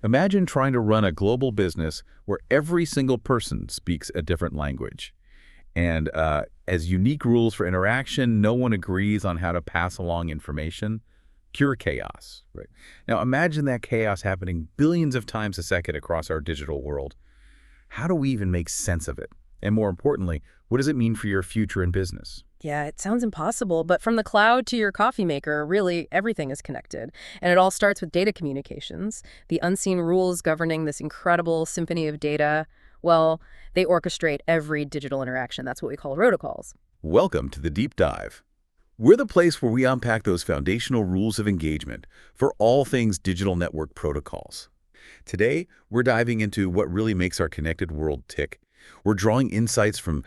Imagine trying to run a global business where every single person speaks a different language. And as unique rules for interaction, no one agrees on how to pass along information. Pure chaos, right? Now imagine that chaos happening billions of times a second across our digital world. How do we even make sense of it? And more importantly, what does it mean for your future in business? Yeah, it sounds impossible, but from the cloud to your coffee maker, really everything is connected. And it all starts with data communications. The unseen rules governing this incredible symphony of data, well, they orchestrate every digital interaction. That's what we call protocols. Welcome to the Deep Dive. We're the place where we unpack those foundational rules of engagement for all things digital network protocols. Today, we're diving into what really makes our connected world tick. We're drawing insights from,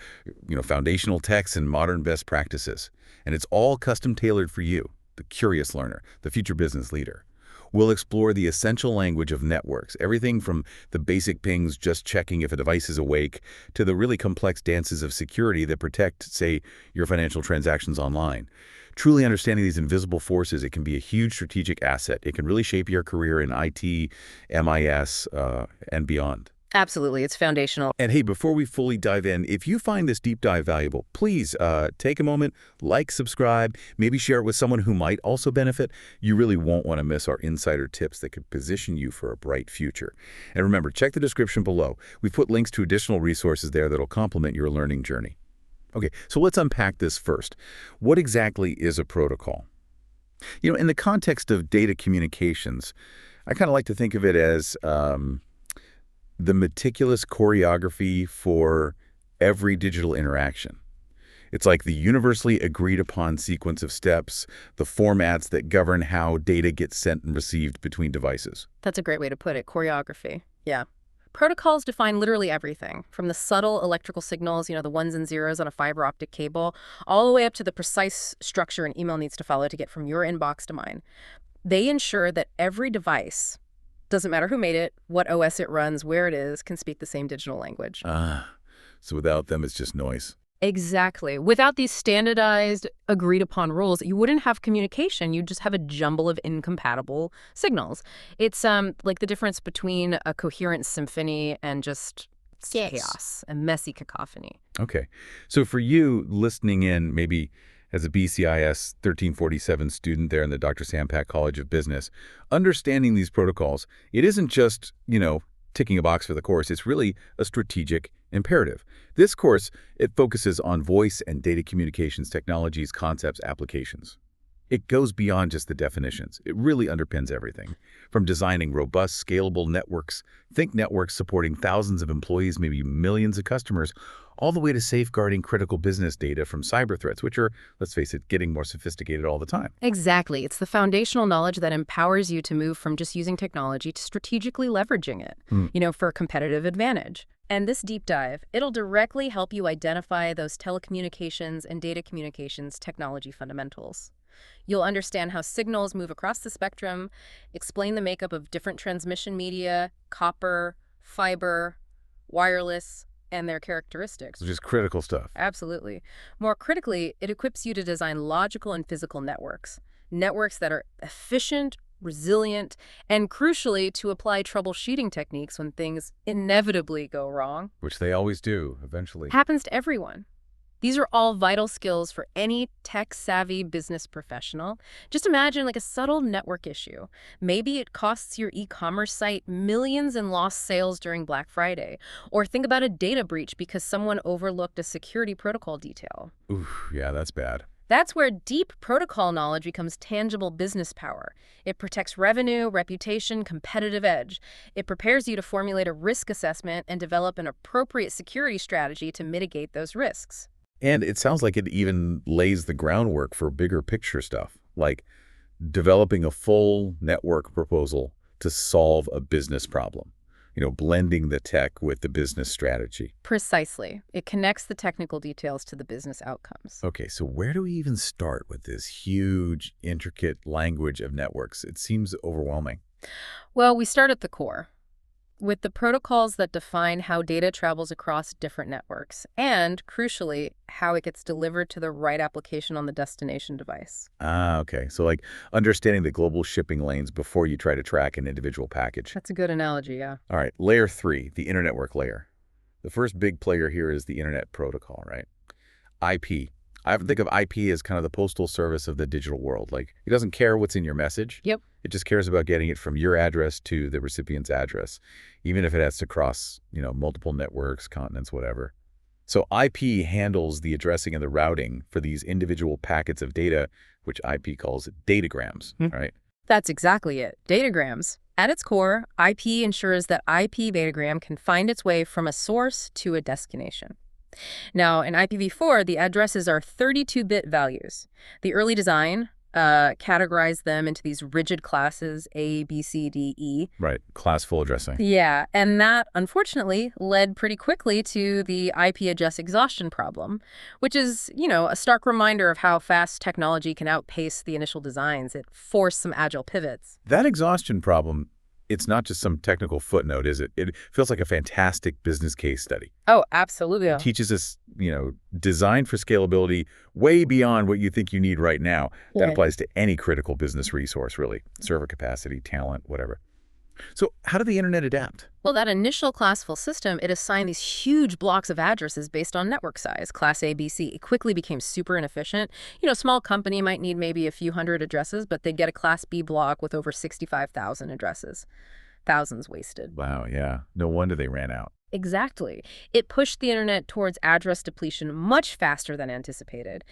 foundational texts and modern best practices. And it's all custom tailored for you, the curious learner, the future business leader. We'll explore the essential language of networks, everything from the basic pings just checking if a device is awake to the really complex dances of security that protect, say, your financial transactions online. Truly understanding these invisible forces, it can be a huge strategic asset. It can really shape your career in IT, MIS, and beyond. Absolutely, it's foundational. And hey, before we fully dive in, if you find this deep dive valuable, please take a moment, like, subscribe, maybe share it with someone who might also benefit. You really won't want to miss our insider tips that could position you for a bright future. And remember, check the description below. We've put links to additional resources there that'll complement your learning journey. Okay, so let's unpack this first. What exactly is a protocol? In the context of data communications, I kind of like to think of it as the meticulous choreography for every digital interaction. It's like the universally agreed upon sequence of steps, the formats that govern how data gets sent and received between devices. That's a great way to put it, choreography. Yeah. Protocols define literally everything, from the subtle electrical signals, the ones and zeros on a fiber optic cable, all the way up to the precise structure an email needs to follow to get from your inbox to mine. They ensure that every device, doesn't matter who made it, what OS it runs, where it is, can speak the same digital language. So without them, it's just noise. Exactly. Without these standardized, agreed-upon rules, you wouldn't have communication. You'd just have a jumble of incompatible signals. It's like the difference between a coherent symphony and just chaos, a messy cacophony. Okay. So for you listening in, maybe as a BCIS 1347 student there in the Dr. Sampak College of Business, understanding these protocols, it isn't just, ticking a box for the course. It's really a strategic imperative. This course, it focuses on voice and data communications technologies, concepts, applications. It goes beyond just the definitions. It really underpins everything. From designing robust, scalable networks, think networks supporting thousands of employees, maybe millions of customers, all the way to safeguarding critical business data from cyber threats, which are, let's face it, getting more sophisticated all the time. Exactly. It's the foundational knowledge that empowers you to move from just using technology to strategically leveraging it, for a competitive advantage. And this deep dive, it'll directly help you identify those telecommunications and data communications technology fundamentals. You'll understand how signals move across the spectrum, explain the makeup of different transmission media, copper, fiber, wireless, and their characteristics. Which is critical stuff. Absolutely. More critically, it equips you to design logical and physical networks that are efficient, resilient, and crucially, to apply troubleshooting techniques when things inevitably go wrong. Which they always do, eventually. Happens to everyone. These are all vital skills for any tech-savvy business professional. Just imagine like a subtle network issue. Maybe it costs your e-commerce site millions in lost sales during Black Friday. Or think about a data breach because someone overlooked a security protocol detail. Oof, yeah, that's bad. That's where deep protocol knowledge becomes tangible business power. It protects revenue, reputation, competitive edge. It prepares you to formulate a risk assessment and develop an appropriate security strategy to mitigate those risks. And it sounds like it even lays the groundwork for bigger picture stuff, like developing a full network proposal to solve a business problem, blending the tech with the business strategy. Precisely. It connects the technical details to the business outcomes. Okay, so where do we even start with this huge, intricate language of networks? It seems overwhelming. Well, we start at the core. with the protocols that define how data travels across different networks and, crucially, how it gets delivered to the right application on the destination device. Ah, okay. So like understanding the global shipping lanes before you try to track an individual package. That's a good analogy, yeah. All right, layer 3, the internetwork layer. The first big player here is the internet protocol, right? IP. I often think of IP as kind of the postal service of the digital world. Like, it doesn't care what's in your message. Yep. It just cares about getting it from your address to the recipient's address, even if it has to cross, multiple networks, continents, whatever. So IP handles the addressing and the routing for these individual packets of data, which IP calls datagrams, right? That's exactly it. Datagrams. At its core, IP ensures that IP datagram can find its way from a source to a destination. Now, in IPv4, the addresses are 32-bit values. The early design categorized them into these rigid classes, A, B, C, D, E. Right, class-full addressing. Yeah, and that, unfortunately, led pretty quickly to the IP address exhaustion problem, which is, a stark reminder of how fast technology can outpace the initial designs. It forced some agile pivots. That exhaustion problem, it's not just some technical footnote, is it? It feels like a fantastic business case study. Oh, absolutely. It teaches us, design for scalability way beyond what you think you need right now. That applies to any critical business resource, really. Server capacity, talent, whatever. So how did the internet adapt? Well, that initial classful system, it assigned these huge blocks of addresses based on network size, class A, B, C. It quickly became super inefficient. A small company might need maybe a few hundred addresses, but they'd get a class B block with over 65,000 addresses. Thousands wasted. Wow, yeah. No wonder they ran out. Exactly. It pushed the internet towards address depletion much faster than anticipated.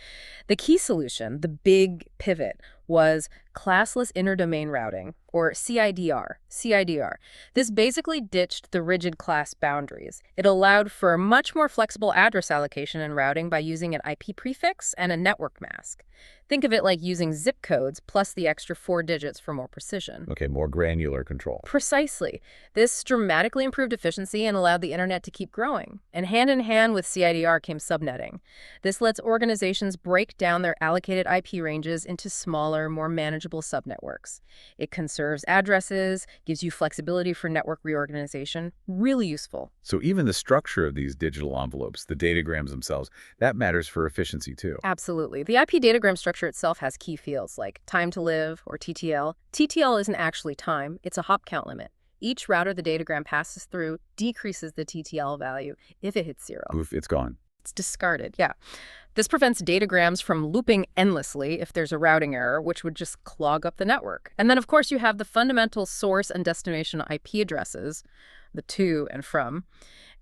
The key solution, the big pivot, was classless interdomain routing, or CIDR. This basically ditched the rigid class boundaries. It allowed for much more flexible address allocation and routing by using an IP prefix and a network mask. Think of it like using zip codes plus the extra 4 digits for more precision. Okay, more granular control. Precisely. This dramatically improved efficiency and allowed the internet to keep growing. And hand in hand with CIDR came subnetting. This lets organizations break down their allocated IP ranges into smaller, more manageable subnetworks. It conserves addresses, gives you flexibility for network reorganization. Really useful. So even the structure of these digital envelopes, the datagrams themselves, that matters for efficiency too. Absolutely. The IP datagram structure itself has key fields like time to live or TTL. TTL isn't actually time, it's a hop count limit. Each router the datagram passes through decreases the TTL value if it hits 0. Oof, it's gone. It's discarded, yeah. This prevents datagrams from looping endlessly if there's a routing error, which would just clog up the network. And then, of course, you have the fundamental source and destination IP addresses, the to and from.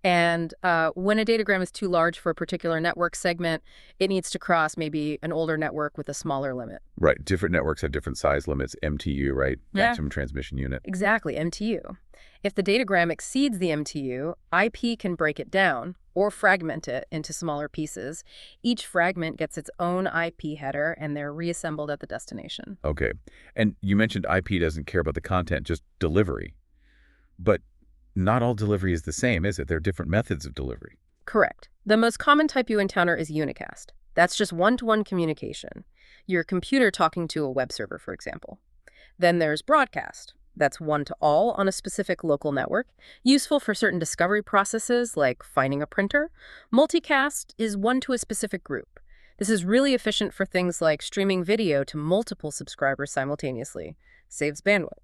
And when a datagram is too large for a particular network segment, it needs to cross maybe an older network with a smaller limit. Right. Different networks have different size limits, MTU, right? Yeah. Maximum transmission unit. Exactly, MTU. If the datagram exceeds the MTU, IP can break it down or fragment it into smaller pieces. Each fragment gets its own IP header, and they're reassembled at the destination. Okay. And you mentioned IP doesn't care about the content, just delivery. But not all delivery is the same, is it? There are different methods of delivery. Correct. The most common type you encounter is unicast. That's just one-to-one communication. Your computer talking to a web server, for example. Then there's broadcast. That's one-to-all on a specific local network, useful for certain discovery processes like finding a printer. Multicast is one to a specific group. This is really efficient for things like streaming video to multiple subscribers simultaneously. Saves bandwidth.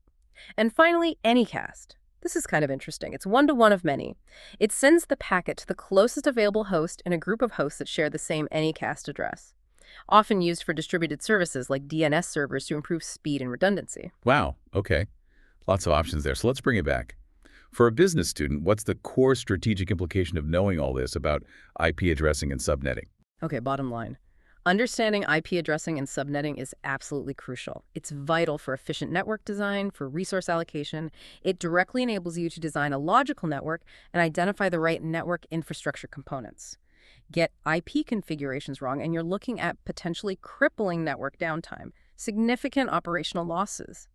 And finally, anycast. This is kind of interesting. It's one-to-one of many. It sends the packet to the closest available host in a group of hosts that share the same anycast address, often used for distributed services like DNS servers to improve speed and redundancy. Wow. Okay. Lots of options there. So let's bring it back. For a business student, what's the core strategic implication of knowing all this about IP addressing and subnetting? Okay, bottom line. Understanding IP addressing and subnetting is absolutely crucial. It's vital for efficient network design, for resource allocation. It directly enables you to design a logical network and identify the right network infrastructure components. Get IP configurations wrong, and you're looking at potentially crippling network downtime, significant operational losses.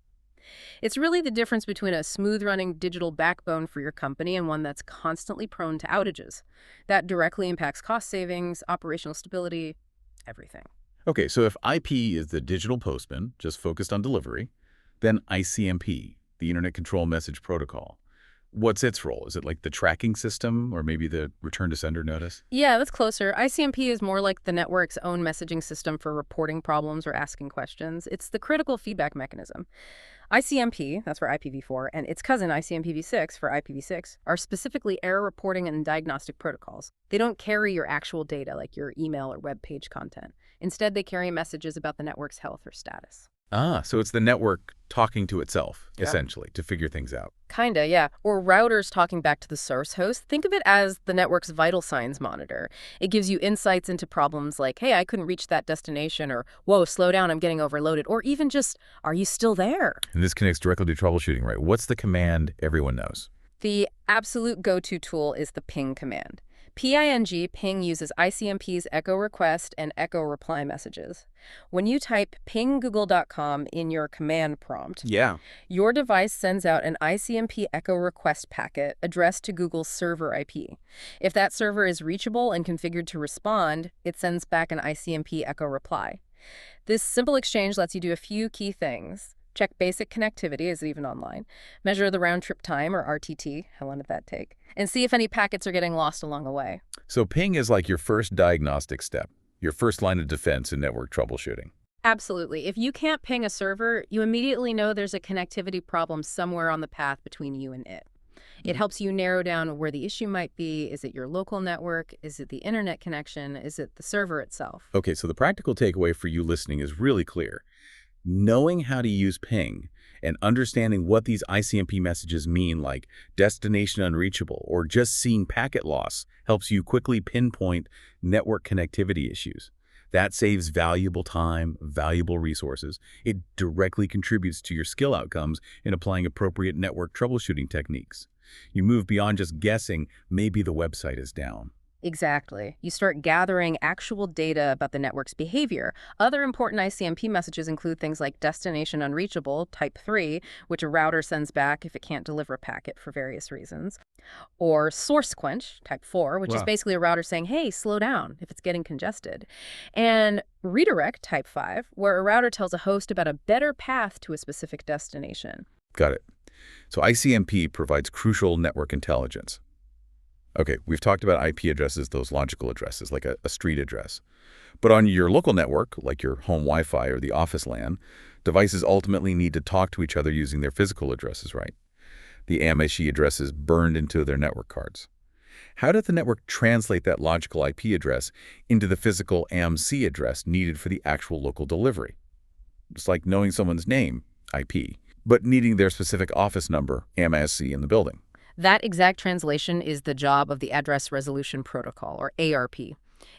It's really the difference between a smooth-running digital backbone for your company and one that's constantly prone to outages. That directly impacts cost savings, operational stability, everything. Okay, so if IP is the digital postman, just focused on delivery, then ICMP, the Internet Control Message Protocol. what's its role? Is it like the tracking system or maybe the return to sender notice? Yeah, that's closer. ICMP is more like the network's own messaging system for reporting problems or asking questions. It's the critical feedback mechanism. ICMP, that's for IPv4, and its cousin ICMPv6 for IPv6 are specifically error reporting and diagnostic protocols. They don't carry your actual data like your email or web page content. Instead, they carry messages about the network's health or status. Ah, so it's the network talking to itself, essentially, to figure things out. Kinda, yeah. Or routers talking back to the source host. Think of it as the network's vital signs monitor. It gives you insights into problems like, hey, I couldn't reach that destination, or whoa, slow down, I'm getting overloaded, or even just, are you still there? And this connects directly to troubleshooting, right? What's the command everyone knows? The absolute go-to tool is the ping command. Ping uses ICMP's echo request and echo reply messages. When you type pinggoogle.com in your command prompt, your device sends out an ICMP echo request packet addressed to Google's server IP. If that server is reachable and configured to respond, it sends back an ICMP echo reply. This simple exchange lets you do a few key things. Check basic connectivity, is it even online? Measure the round-trip time, or RTT, how long did that take? And see if any packets are getting lost along the way. So ping is like your first diagnostic step, your first line of defense in network troubleshooting. Absolutely. If you can't ping a server, you immediately know there's a connectivity problem somewhere on the path between you and it. It helps you narrow down where the issue might be. Is it your local network? Is it the internet connection? Is it the server itself? Okay, so the practical takeaway for you listening is really clear. Knowing how to use ping and understanding what these ICMP messages mean, like destination unreachable or just seeing packet loss, helps you quickly pinpoint network connectivity issues. That saves valuable time, valuable resources. It directly contributes to your skill outcomes in applying appropriate network troubleshooting techniques. You move beyond just guessing maybe the website is down. Exactly. You start gathering actual data about the network's behavior. Other important ICMP messages include things like destination unreachable, type 3, which a router sends back if it can't deliver a packet for various reasons. Or source quench, type 4, which is basically a router saying, hey, slow down if it's getting congested. And redirect, type 5, where a router tells a host about a better path to a specific destination. Got it. So ICMP provides crucial network intelligence. Okay, we've talked about IP addresses, those logical addresses, like a street address. But on your local network, like your home Wi-Fi or the office LAN, devices ultimately need to talk to each other using their physical addresses, right? The AMSE address is burned into their network cards. How did the network translate that logical IP address into the physical AMC address needed for the actual local delivery? It's like knowing someone's name, IP, but needing their specific office number, AMSC, in the building. That exact translation is the job of the Address Resolution Protocol, or ARP.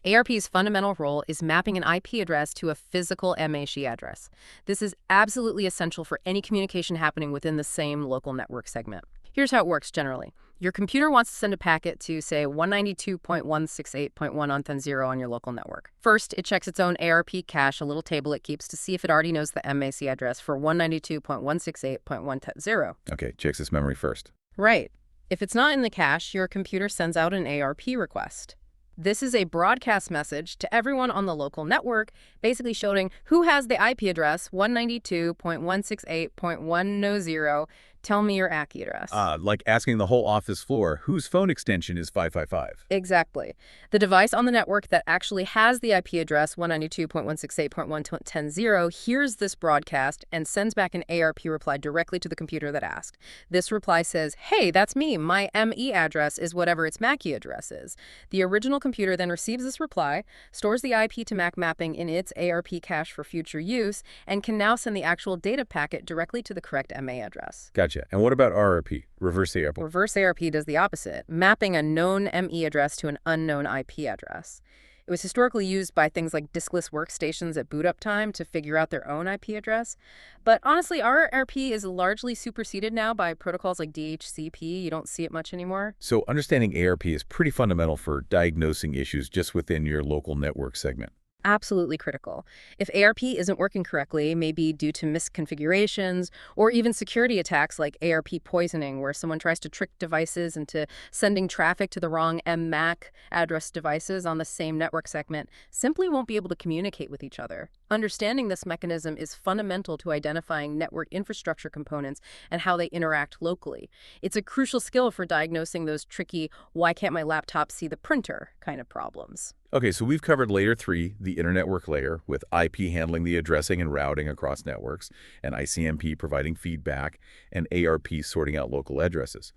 ARP's fundamental role is mapping an IP address to a physical MAC address. This is absolutely essential for any communication happening within the same local network segment. Here's how it works generally. Your computer wants to send a packet to, say, 192.168.1 on 10.0 on your local network. First, it checks its own ARP cache, a little table it keeps, to see if it already knows the MAC address for 192.168.1.0. Okay, checks its memory first. Right. If it's not in the cache, your computer sends out an ARP request. This is a broadcast message to everyone on the local network, basically showing who has the IP address 192.168.1.0. Tell me your ACI address. Like asking the whole office floor, whose phone extension is 555? Exactly. The device on the network that actually has the IP address 192.168.1.10 hears this broadcast and sends back an ARP reply directly to the computer that asked. This reply says, hey, that's me. My ME address is whatever its MAC address is. The original computer then receives this reply, stores the IP to MAC mapping in its ARP cache for future use, and can now send the actual data packet directly to the correct MA address. Gotcha. And what about RRP, reverse ARP? Reverse ARP does the opposite, mapping a known ME address to an unknown IP address. It was historically used by things like diskless workstations at boot up time to figure out their own IP address. But honestly, RRP is largely superseded now by protocols like DHCP. You don't see it much anymore. So understanding ARP is pretty fundamental for diagnosing issues just within your local network segment. Absolutely critical. If ARP isn't working correctly, maybe due to misconfigurations or even security attacks like ARP poisoning, where someone tries to trick devices into sending traffic to the wrong MAC address devices on the same network segment, simply won't be able to communicate with each other. Understanding this mechanism is fundamental to identifying network infrastructure components and how they interact locally. It's a crucial skill for diagnosing those tricky, why can't my laptop see the printer kind of problems. Okay, so we've covered layer 3, the internetwork layer, with IP handling the addressing and routing across networks, and ICMP providing feedback, and ARP sorting out local addresses.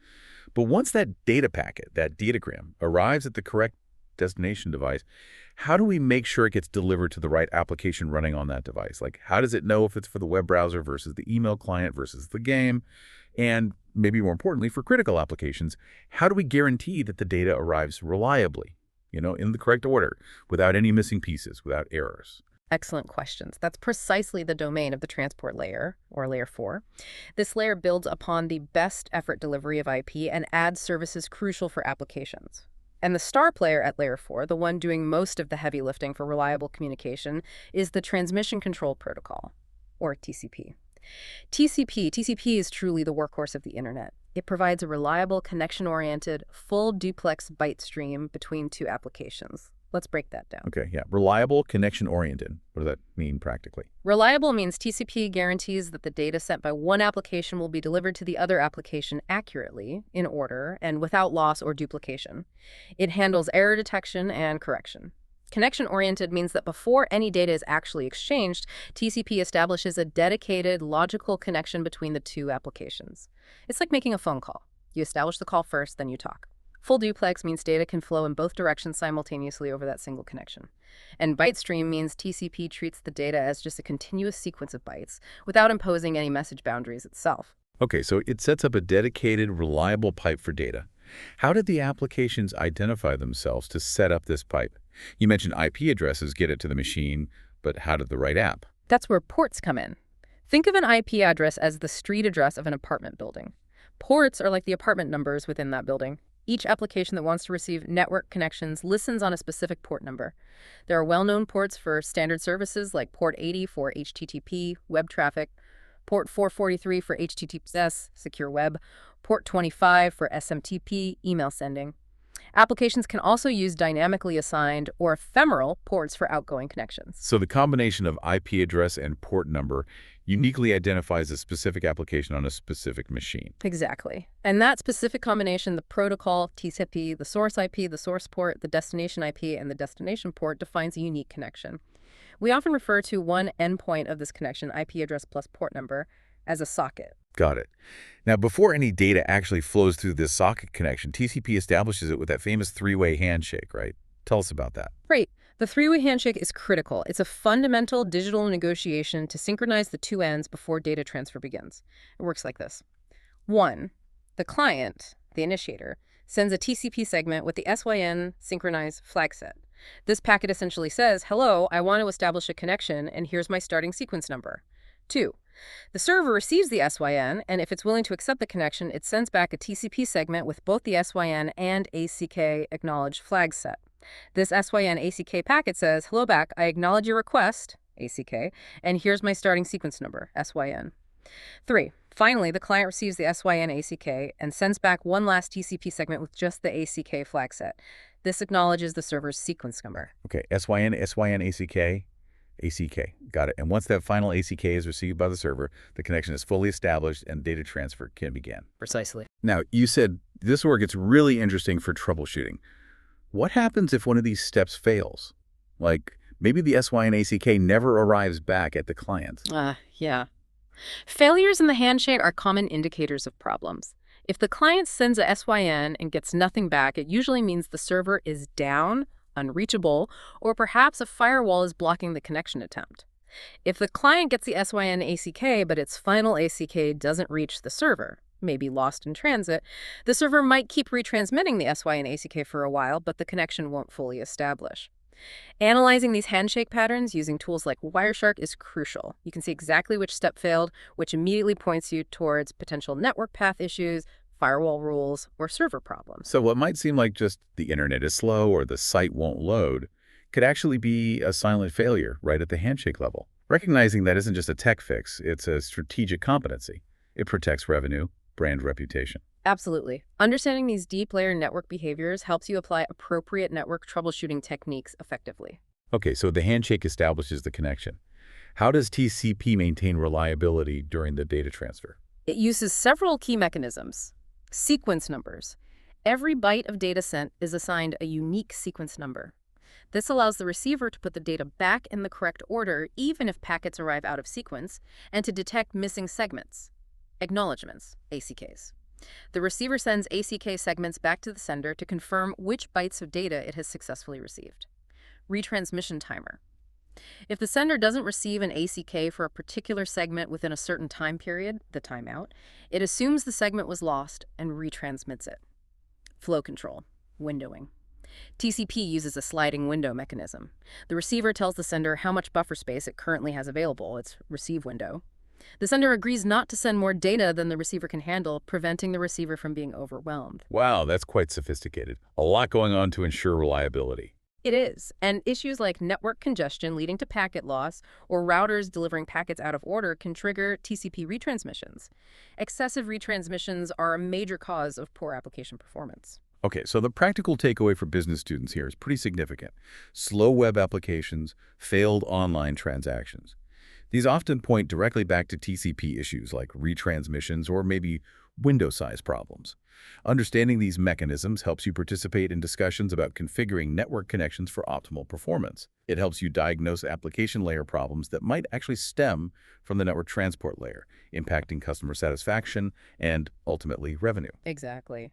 But once that data packet, that datagram, arrives at the correct destination device, how do we make sure it gets delivered to the right application running on that device? Like, how does it know if it's for the web browser versus the email client versus the game? And maybe more importantly, for critical applications, how do we guarantee that the data arrives reliably, in the correct order, without any missing pieces, without errors? Excellent questions. That's precisely the domain of the transport layer, or layer 4. This layer builds upon the best effort delivery of IP and adds services crucial for applications. And the star player at layer 4, the one doing most of the heavy lifting for reliable communication, is the Transmission Control Protocol, or TCP. TCP is truly the workhorse of the internet. It provides a reliable, connection-oriented, full duplex byte stream between two applications. Let's break that down. Okay, yeah. Reliable, connection-oriented. What does that mean practically? Reliable means TCP guarantees that the data sent by one application will be delivered to the other application accurately, in order, and without loss or duplication. It handles error detection and correction. Connection-oriented means that before any data is actually exchanged, TCP establishes a dedicated, logical connection between the two applications. It's like making a phone call. You establish the call first, then you talk. Full duplex means data can flow in both directions simultaneously over that single connection. And byte stream means TCP treats the data as just a continuous sequence of bytes without imposing any message boundaries itself. Okay, so it sets up a dedicated, reliable pipe for data. How did the applications identify themselves to set up this pipe? You mentioned IP addresses get it to the machine, but how did the right app? That's where ports come in. Think of an IP address as the street address of an apartment building. Ports are like the apartment numbers within that building. Each application that wants to receive network connections listens on a specific port number. There are well-known ports for standard services like port 80 for HTTP, web traffic, port 443 for HTTPS, secure web, port 25 for SFTP, email sending. Applications can also use dynamically assigned or ephemeral ports for outgoing connections. So the combination of IP address and port number uniquely identifies a specific application on a specific machine. Exactly. And that specific combination, the protocol, TCP, the source IP, the source port, the destination IP, and the destination port, defines a unique connection. We often refer to one endpoint of this connection, IP address plus port number, as a socket. Got it. Now, before any data actually flows through this socket connection, TCP establishes it with that famous three-way handshake, right? Tell us about that. Right. The three-way handshake is critical. It's a fundamental digital negotiation to synchronize the two ends before data transfer begins. It works like this. 1. The client, the initiator, sends a TCP segment with the SYN synchronized flag set. This packet essentially says, hello, I want to establish a connection, and here's my starting sequence number. 2. The server receives the SYN, and if it's willing to accept the connection, it sends back a TCP segment with both the SYN and ACK acknowledged flags set. This SYN ACK packet says, hello back, I acknowledge your request, ACK, and here's my starting sequence number, SYN. 3. Finally, the client receives the SYN ACK and sends back one last TCP segment with just the ACK flag set. This acknowledges the server's sequence number. Okay, SYN, ACK, ACK. Got it. And once that final ACK is received by the server, the connection is fully established and data transfer can begin. Precisely. Now, you said this work gets really interesting for troubleshooting. What happens if one of these steps fails? Like, maybe the SYN ACK never arrives back at the client. Yeah. Failures in the handshake are common indicators of problems. If the client sends a SYN and gets nothing back, it usually means the server is down, unreachable, or perhaps a firewall is blocking the connection attempt. If the client gets the SYN ACK, but its final ACK doesn't reach the server, maybe lost in transit, the server might keep retransmitting the SYN ACK for a while, but the connection won't fully establish. Analyzing these handshake patterns using tools like Wireshark is crucial. You can see exactly which step failed, which immediately points you towards potential network path issues, firewall rules, or server problems. So what might seem like just the internet is slow or the site won't load could actually be a silent failure right at the handshake level. Recognizing that isn't just a tech fix, it's a strategic competency. It protects revenue, brand reputation. Absolutely. Understanding these deep layer network behaviors helps you apply appropriate network troubleshooting techniques effectively. Okay, so the handshake establishes the connection. How does TCP maintain reliability during the data transfer? It uses several key mechanisms. Sequence numbers. Every byte of data sent is assigned a unique sequence number. This allows the receiver to put the data back in the correct order even if packets arrive out of sequence, and to detect missing segments. Acknowledgements, ACKs. The receiver sends ACK segments back to the sender to confirm which bytes of data it has successfully received. Retransmission timer. If the sender doesn't receive an ACK for a particular segment within a certain time period, the timeout, it assumes the segment was lost and retransmits it. Flow control, windowing. TCP uses a sliding window mechanism. The receiver tells the sender how much buffer space it currently has available, its receive window. The sender agrees not to send more data than the receiver can handle, preventing the receiver from being overwhelmed. Wow, that's quite sophisticated. A lot going on to ensure reliability. It is, and issues like network congestion leading to packet loss or routers delivering packets out of order can trigger TCP retransmissions. Excessive retransmissions are a major cause of poor application performance. Okay, so the practical takeaway for business students here is pretty significant. Slow web applications, failed online transactions. These often point directly back to TCP issues like retransmissions or maybe window size problems. Understanding these mechanisms helps you participate in discussions about configuring network connections for optimal performance. It helps you diagnose application layer problems that might actually stem from the network transport layer, impacting customer satisfaction and, ultimately, revenue. Exactly.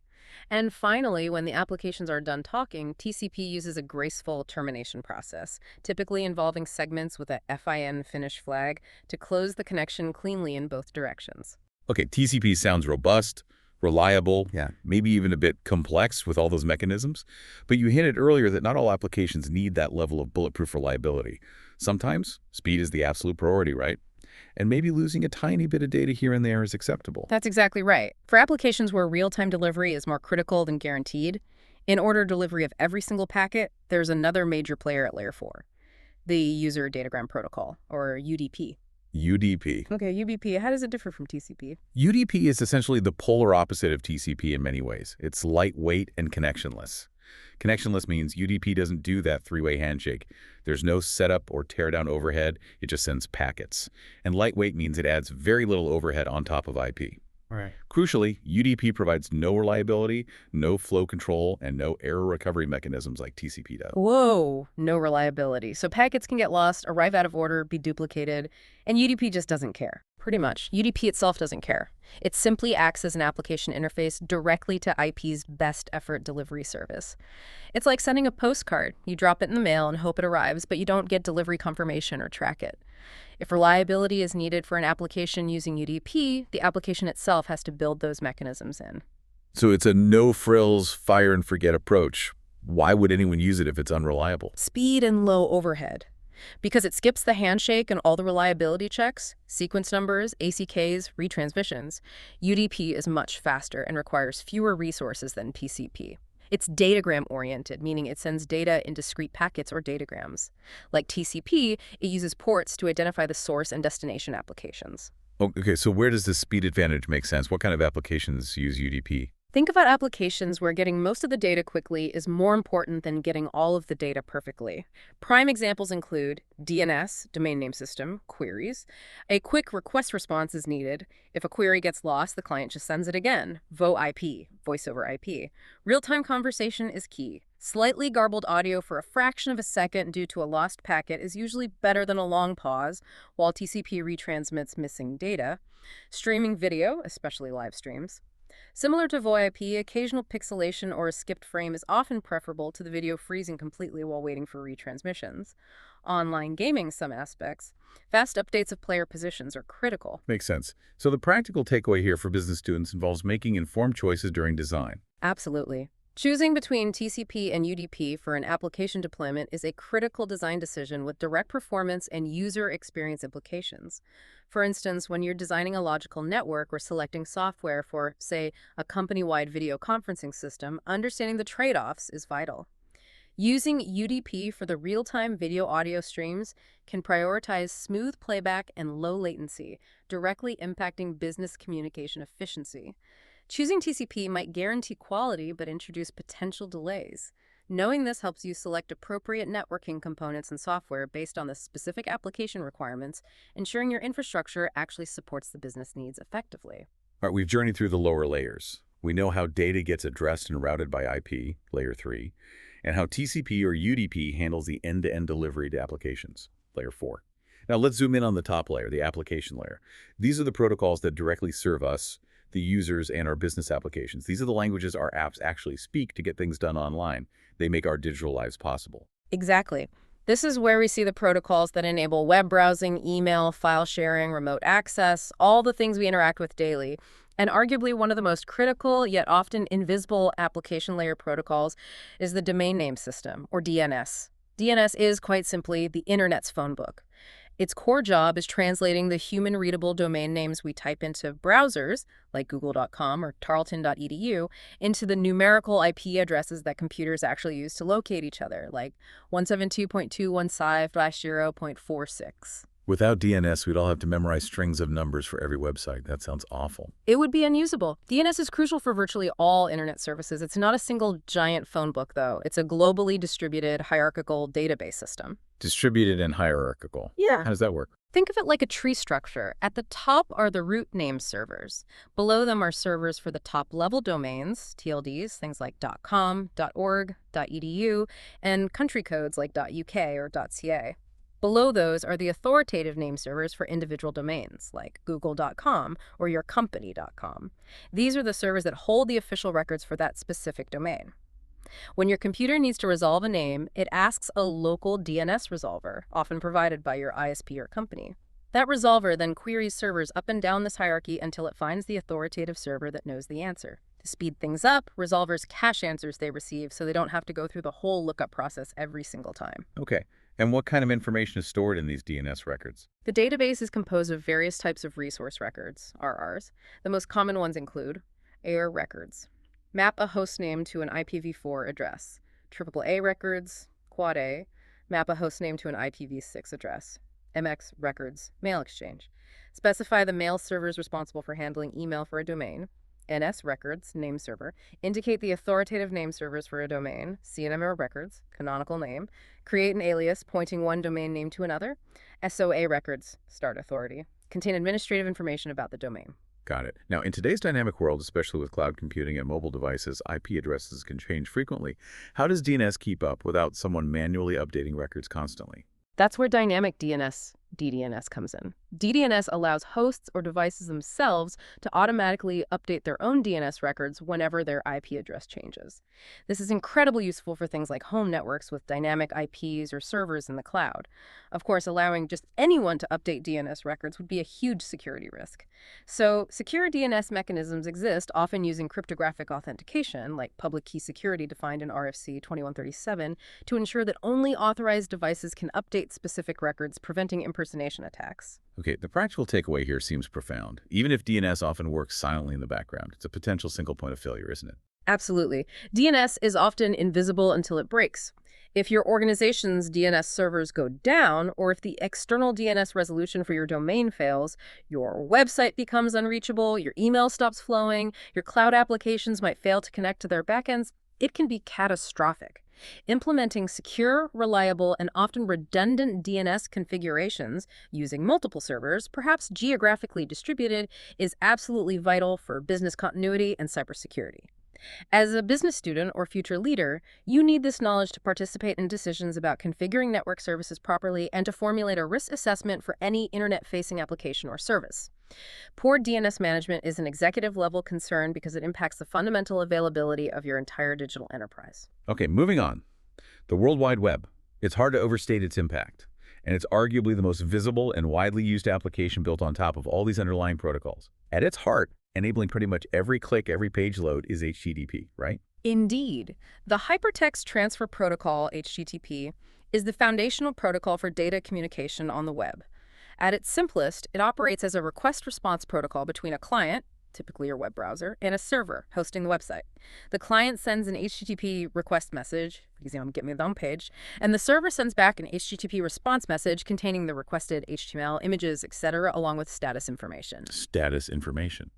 And finally, when the applications are done talking, TCP uses a graceful termination process, typically involving segments with a FIN finish flag to close the connection cleanly in both directions. Okay, TCP sounds robust, reliable, maybe even a bit complex with all those mechanisms. But you hinted earlier that not all applications need that level of bulletproof reliability. Sometimes speed is the absolute priority, right? And maybe losing a tiny bit of data here and there is acceptable. That's exactly right. For applications where real-time delivery is more critical than guaranteed, in order delivery of every single packet, there's another major player at Layer 4, the User Datagram Protocol, or UDP. UDP. Okay, UDP, how does it differ from TCP? UDP is essentially the polar opposite of TCP in many ways. It's lightweight and connectionless. Connectionless means UDP doesn't do that three-way handshake. There's no setup or teardown overhead. It just sends packets. And lightweight means it adds very little overhead on top of IP. Right. Crucially, UDP provides no reliability, no flow control, and no error recovery mechanisms like TCP does. Whoa, no reliability. So packets can get lost, arrive out of order, be duplicated, and UDP just doesn't care. Pretty much. UDP itself doesn't care. It simply acts as an application interface directly to IP's best effort delivery service. It's like sending a postcard. You drop it in the mail and hope it arrives, but you don't get delivery confirmation or track it. If reliability is needed for an application using UDP, the application itself has to build those mechanisms in. So it's a no-frills, fire-and-forget approach. Why would anyone use it if it's unreliable? Speed and low overhead. Because it skips the handshake and all the reliability checks, sequence numbers, ACKs, retransmissions, UDP is much faster and requires fewer resources than TCP. It's datagram-oriented, meaning it sends data in discrete packets or datagrams. Like TCP, it uses ports to identify the source and destination applications. Okay, so where does this speed advantage make sense? What kind of applications use UDP? Think about applications where getting most of the data quickly is more important than getting all of the data perfectly. Prime examples include DNS, domain name system, queries. A quick request response is needed. If a query gets lost, the client just sends it again. VoIP, voice over IP. Real-time conversation is key. Slightly garbled audio for a fraction of a second due to a lost packet is usually better than a long pause, while TCP retransmits missing data. Streaming video, especially live streams. Similar to VoIP, occasional pixelation or a skipped frame is often preferable to the video freezing completely while waiting for retransmissions. Online gaming, some aspects. Fast updates of player positions are critical. Makes sense. So the practical takeaway here for business students involves making informed choices during design. Absolutely. Choosing between TCP and UDP for an application deployment is a critical design decision with direct performance and user experience implications. For instance, when you're designing a logical network or selecting software for, say, a company-wide video conferencing system, understanding the trade-offs is vital. Using UDP for the real-time video audio streams can prioritize smooth playback and low latency, directly impacting business communication efficiency. Choosing TCP might guarantee quality but introduce potential delays. Knowing this helps you select appropriate networking components and software based on the specific application requirements, ensuring your infrastructure actually supports the business needs effectively. All right, we've journeyed through the lower layers. We know how data gets addressed and routed by IP, layer 3, and how TCP or UDP handles the end-to-end delivery to applications, layer 4. Now let's zoom in on the top layer, the application layer. These are the protocols that directly serve us, the users, and our business applications. These are the languages our apps actually speak to get things done online. They make our digital lives possible. Exactly. This is where we see the protocols that enable web browsing, email, file sharing, remote access, all the things we interact with daily. And arguably one of the most critical, yet often invisible application layer protocols is the domain name system, or DNS. DNS is, quite simply, the Internet's phone book. Its core job is translating the human-readable domain names we type into browsers, like google.com or tarleton.edu, into the numerical IP addresses that computers actually use to locate each other, like 172.215/0.46. Without DNS, we'd all have to memorize strings of numbers for every website. That sounds awful. It would be unusable. DNS is crucial for virtually all internet services. It's not a single giant phone book, though. It's a globally distributed hierarchical database system. Distributed and hierarchical. Yeah. How does that work? Think of it like a tree structure. At the top are the root name servers. Below them are servers for the top-level domains, TLDs, things like .com, .org, .edu, and country codes like .uk or .ca. Below those are the authoritative name servers for individual domains, like google.com or yourcompany.com. These are the servers that hold the official records for that specific domain. When your computer needs to resolve a name, it asks a local DNS resolver, often provided by your ISP or company. That resolver then queries servers up and down this hierarchy until it finds the authoritative server that knows the answer. To speed things up, resolvers cache answers they receive so they don't have to go through the whole lookup process every single time. Okay. And what kind of information is stored in these DNS records? The database is composed of various types of resource records, RRs. The most common ones include AR records. Map a host name to an IPv4 address. AAA records, Quad A. Map a host name to an IPv6 address. MX records, mail exchange. Specify the mail servers responsible for handling email for a domain. NS records, name server. Indicate the authoritative name servers for a domain. CNMR records, canonical name. Create an alias pointing one domain name to another. SOA records, start authority. Contain administrative information about the domain. Got it. Now, in today's dynamic world, especially with cloud computing and mobile devices, IP addresses can change frequently. How does DNS keep up without someone manually updating records constantly? That's where dynamic DNS, DDNS, comes in. DDNS allows hosts or devices themselves to automatically update their own DNS records whenever their IP address changes. This is incredibly useful for things like home networks with dynamic IPs or servers in the cloud. Of course, allowing just anyone to update DNS records would be a huge security risk. So, secure DNS mechanisms exist, often using cryptographic authentication, like public key security defined in RFC 2137, to ensure that only authorized devices can update specific records, preventing impersonation attacks. Okay, the practical takeaway here seems profound. Even if DNS often works silently in the background, it's a potential single point of failure, isn't it? Absolutely. DNS is often invisible until it breaks. If your organization's DNS servers go down, or if the external DNS resolution for your domain fails, your website becomes unreachable, your email stops flowing, your cloud applications might fail to connect to their backends, it can be catastrophic. Implementing secure, reliable, and often redundant DNS configurations using multiple servers, perhaps geographically distributed, is absolutely vital for business continuity and cybersecurity. As a business student or future leader, you need this knowledge to participate in decisions about configuring network services properly and to formulate a risk assessment for any internet-facing application or service. Poor DNS management is an executive-level concern because it impacts the fundamental availability of your entire digital enterprise. Okay, moving on. The World Wide Web. It's hard to overstate its impact, and it's arguably the most visible and widely used application built on top of all these underlying protocols. At its heart, enabling pretty much every click, every page load is HTTP, right? Indeed. The Hypertext Transfer Protocol, HTTP, is the foundational protocol for data communication on the web. At its simplest, it operates as a request-response protocol between a client, typically your web browser, and a server hosting the website. The client sends an HTTP request message, get me the home page, and the server sends back an HTTP response message containing the requested HTML, images, etc., along with status information. Status information.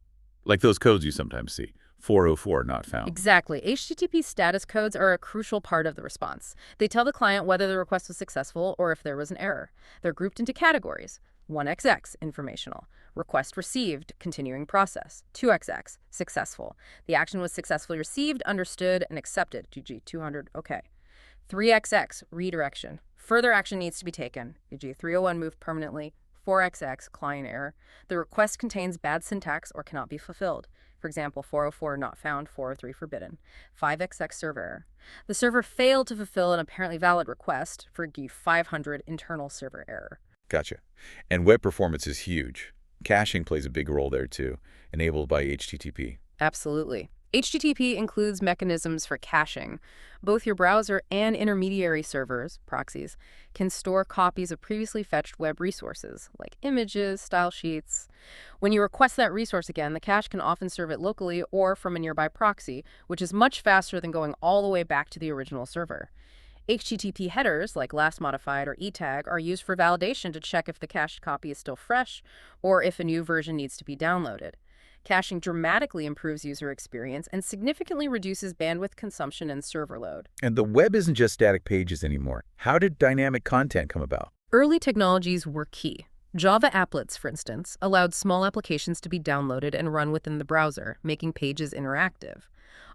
Like those codes you sometimes see. 404 not found. Exactly. HTTP status codes are a crucial part of the response. They tell the client whether the request was successful or if there was an error. They're grouped into categories. 1XX, informational. Request received, continuing process. 2XX, successful. The action was successfully received, understood, and accepted. GG 200, okay. 3XX, redirection. Further action needs to be taken. e.g. 301 moved permanently. 4XX, client error. The request contains bad syntax or cannot be fulfilled. For example, 404 not found, 403 forbidden. 5XX server error. The server failed to fulfill an apparently valid request, for 500 internal server error. Gotcha. And web performance is huge. Caching plays a big role there too, enabled by HTTP. Absolutely. HTTP includes mechanisms for caching. Both your browser and intermediary servers, proxies, can store copies of previously fetched web resources, like images, style sheets. When you request that resource again, the cache can often serve it locally or from a nearby proxy, which is much faster than going all the way back to the original server. HTTP headers, like last modified or etag, are used for validation to check if the cached copy is still fresh or if a new version needs to be downloaded. Caching dramatically improves user experience and significantly reduces bandwidth consumption and server load. And the web isn't just static pages anymore. How did dynamic content come about? Early technologies were key. Java applets, for instance, allowed small applications to be downloaded and run within the browser, making pages interactive.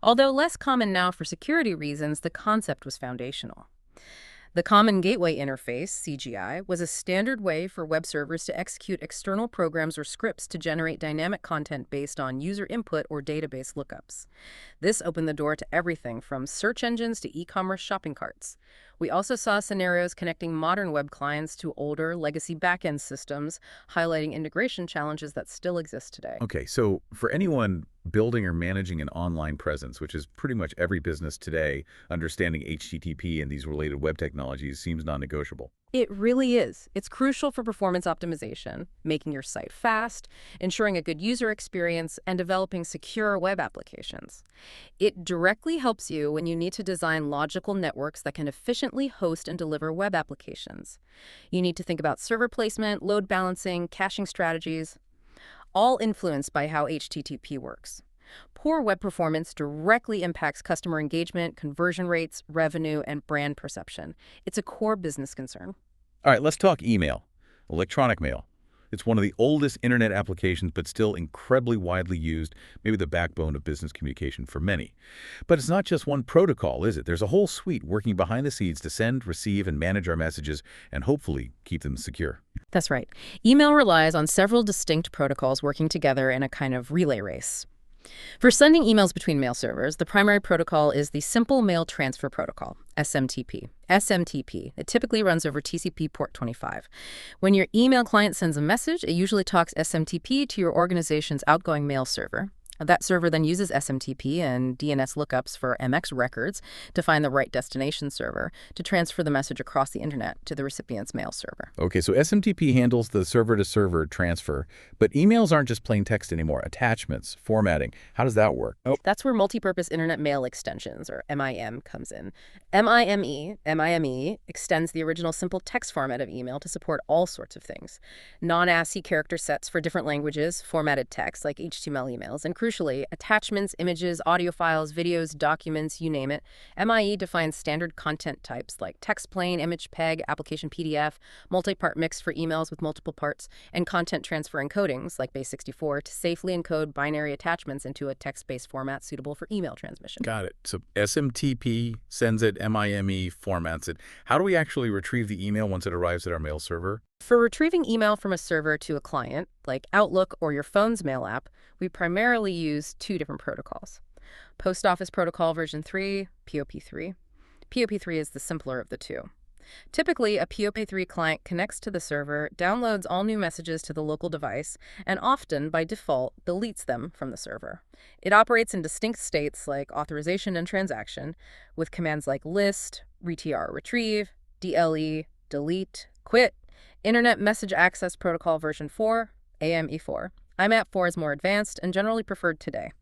Although less common now for security reasons, the concept was foundational. The Common Gateway Interface, CGI, was a standard way for web servers to execute external programs or scripts to generate dynamic content based on user input or database lookups. This opened the door to everything from search engines to e-commerce shopping carts. We also saw scenarios connecting modern web clients to older legacy backend systems, highlighting integration challenges that still exist today. Okay, so for anyone building or managing an online presence, which is pretty much every business today, understanding HTTP and these related web technologies seems non-negotiable. It really is. It's crucial for performance optimization, making your site fast, ensuring a good user experience, and developing secure web applications. It directly helps you when you need to design logical networks that can efficiently host and deliver web applications. You need to think about server placement, load balancing, caching strategies, all influenced by how HTTP works. Poor web performance directly impacts customer engagement, conversion rates, revenue, and brand perception. It's a core business concern. All right, let's talk email, electronic mail. It's one of the oldest internet applications, but still incredibly widely used, maybe the backbone of business communication for many. But it's not just one protocol, is it? There's a whole suite working behind the scenes to send, receive, and manage our messages, and hopefully keep them secure. That's right. Email relies on several distinct protocols working together in a kind of relay race. For sending emails between mail servers, the primary protocol is the Simple Mail Transfer Protocol, SMTP. SMTP. It typically runs over TCP port 25. When your email client sends a message, it usually talks SMTP to your organization's outgoing mail server. That server then uses SMTP and DNS lookups for MX records to find the right destination server to transfer the message across the internet to the recipient's mail server. Okay, so SMTP handles the server-to-server transfer, but emails aren't just plain text anymore. Attachments, formatting, how does that work? That's where multipurpose internet mail extensions, or MIM, comes in. MIME extends the original simple text format of email to support all sorts of things. Non-ASCII character sets for different languages, formatted text like HTML emails, and crucially, attachments, images, audio files, videos, documents, you name it. MIE defines standard content types like text plain, image PEG, application PDF, multi-part mix for emails with multiple parts, and content transfer encodings like base64 to safely encode binary attachments into a text-based format suitable for email transmission. Got it. So SMTP sends it, MIME formats it. How do we actually retrieve the email once it arrives at our mail server? For retrieving email from a server to a client, like Outlook or your phone's mail app, we primarily use two different protocols. Post Office Protocol version 3, POP3. POP3 is the simpler of the two. Typically, a POP3 client connects to the server, downloads all new messages to the local device, and often, by default, deletes them from the server. It operates in distinct states like authorization and transaction, with commands like list, retr retrieve, DLE, delete, quit, Internet Message Access Protocol version 4, AME4, IMAP 4 is more advanced and generally preferred today.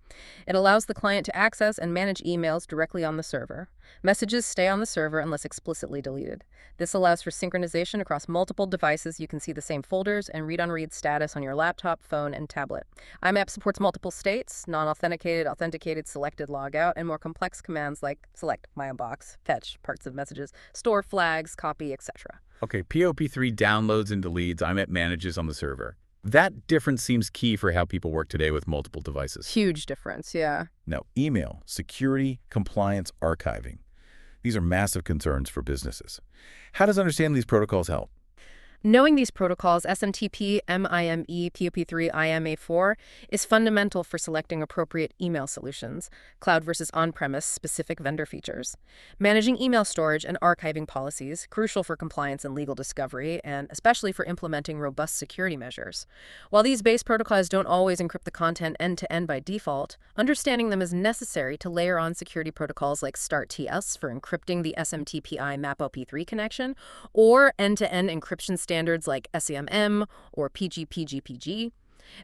It allows the client to access and manage emails directly on the server. Messages stay on the server unless explicitly deleted. This allows for synchronization across multiple devices. You can see the same folders and read-on-read status on your laptop, phone, and tablet. IMAP supports multiple states, non-authenticated, authenticated, selected, logout, and more complex commands like select, my inbox, fetch, parts of messages, store flags, copy, etc. Okay, POP3 downloads and deletes, IMAP manages on the server. That difference seems key for how people work today with multiple devices. Huge difference, yeah. Now, email, security, compliance, archiving. These are massive concerns for businesses. How does understanding these protocols help? Knowing these protocols, SMTP, MIME, POP3, IMA4, is fundamental for selecting appropriate email solutions, cloud versus on-premise specific vendor features. Managing email storage and archiving policies, crucial for compliance and legal discovery, and especially for implementing robust security measures. While these base protocols don't always encrypt the content end-to-end by default, understanding them is necessary to layer on security protocols like StartTS for encrypting the SMTP-I MAP-OP3 connection, or end-to-end encryption standards like ICMP or PGP-GPG.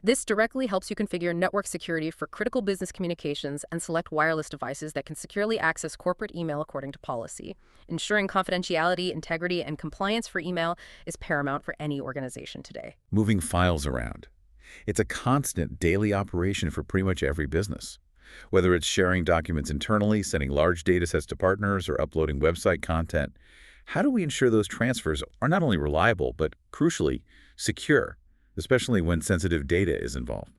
This directly helps you configure network security for critical business communications and select wireless devices that can securely access corporate email according to policy. Ensuring confidentiality, integrity, and compliance for email is paramount for any organization today. Moving files around. It's a constant daily operation for pretty much every business. Whether it's sharing documents internally, sending large data sets to partners, or uploading website content, how do we ensure those transfers are not only reliable, but crucially, secure, especially when sensitive data is involved?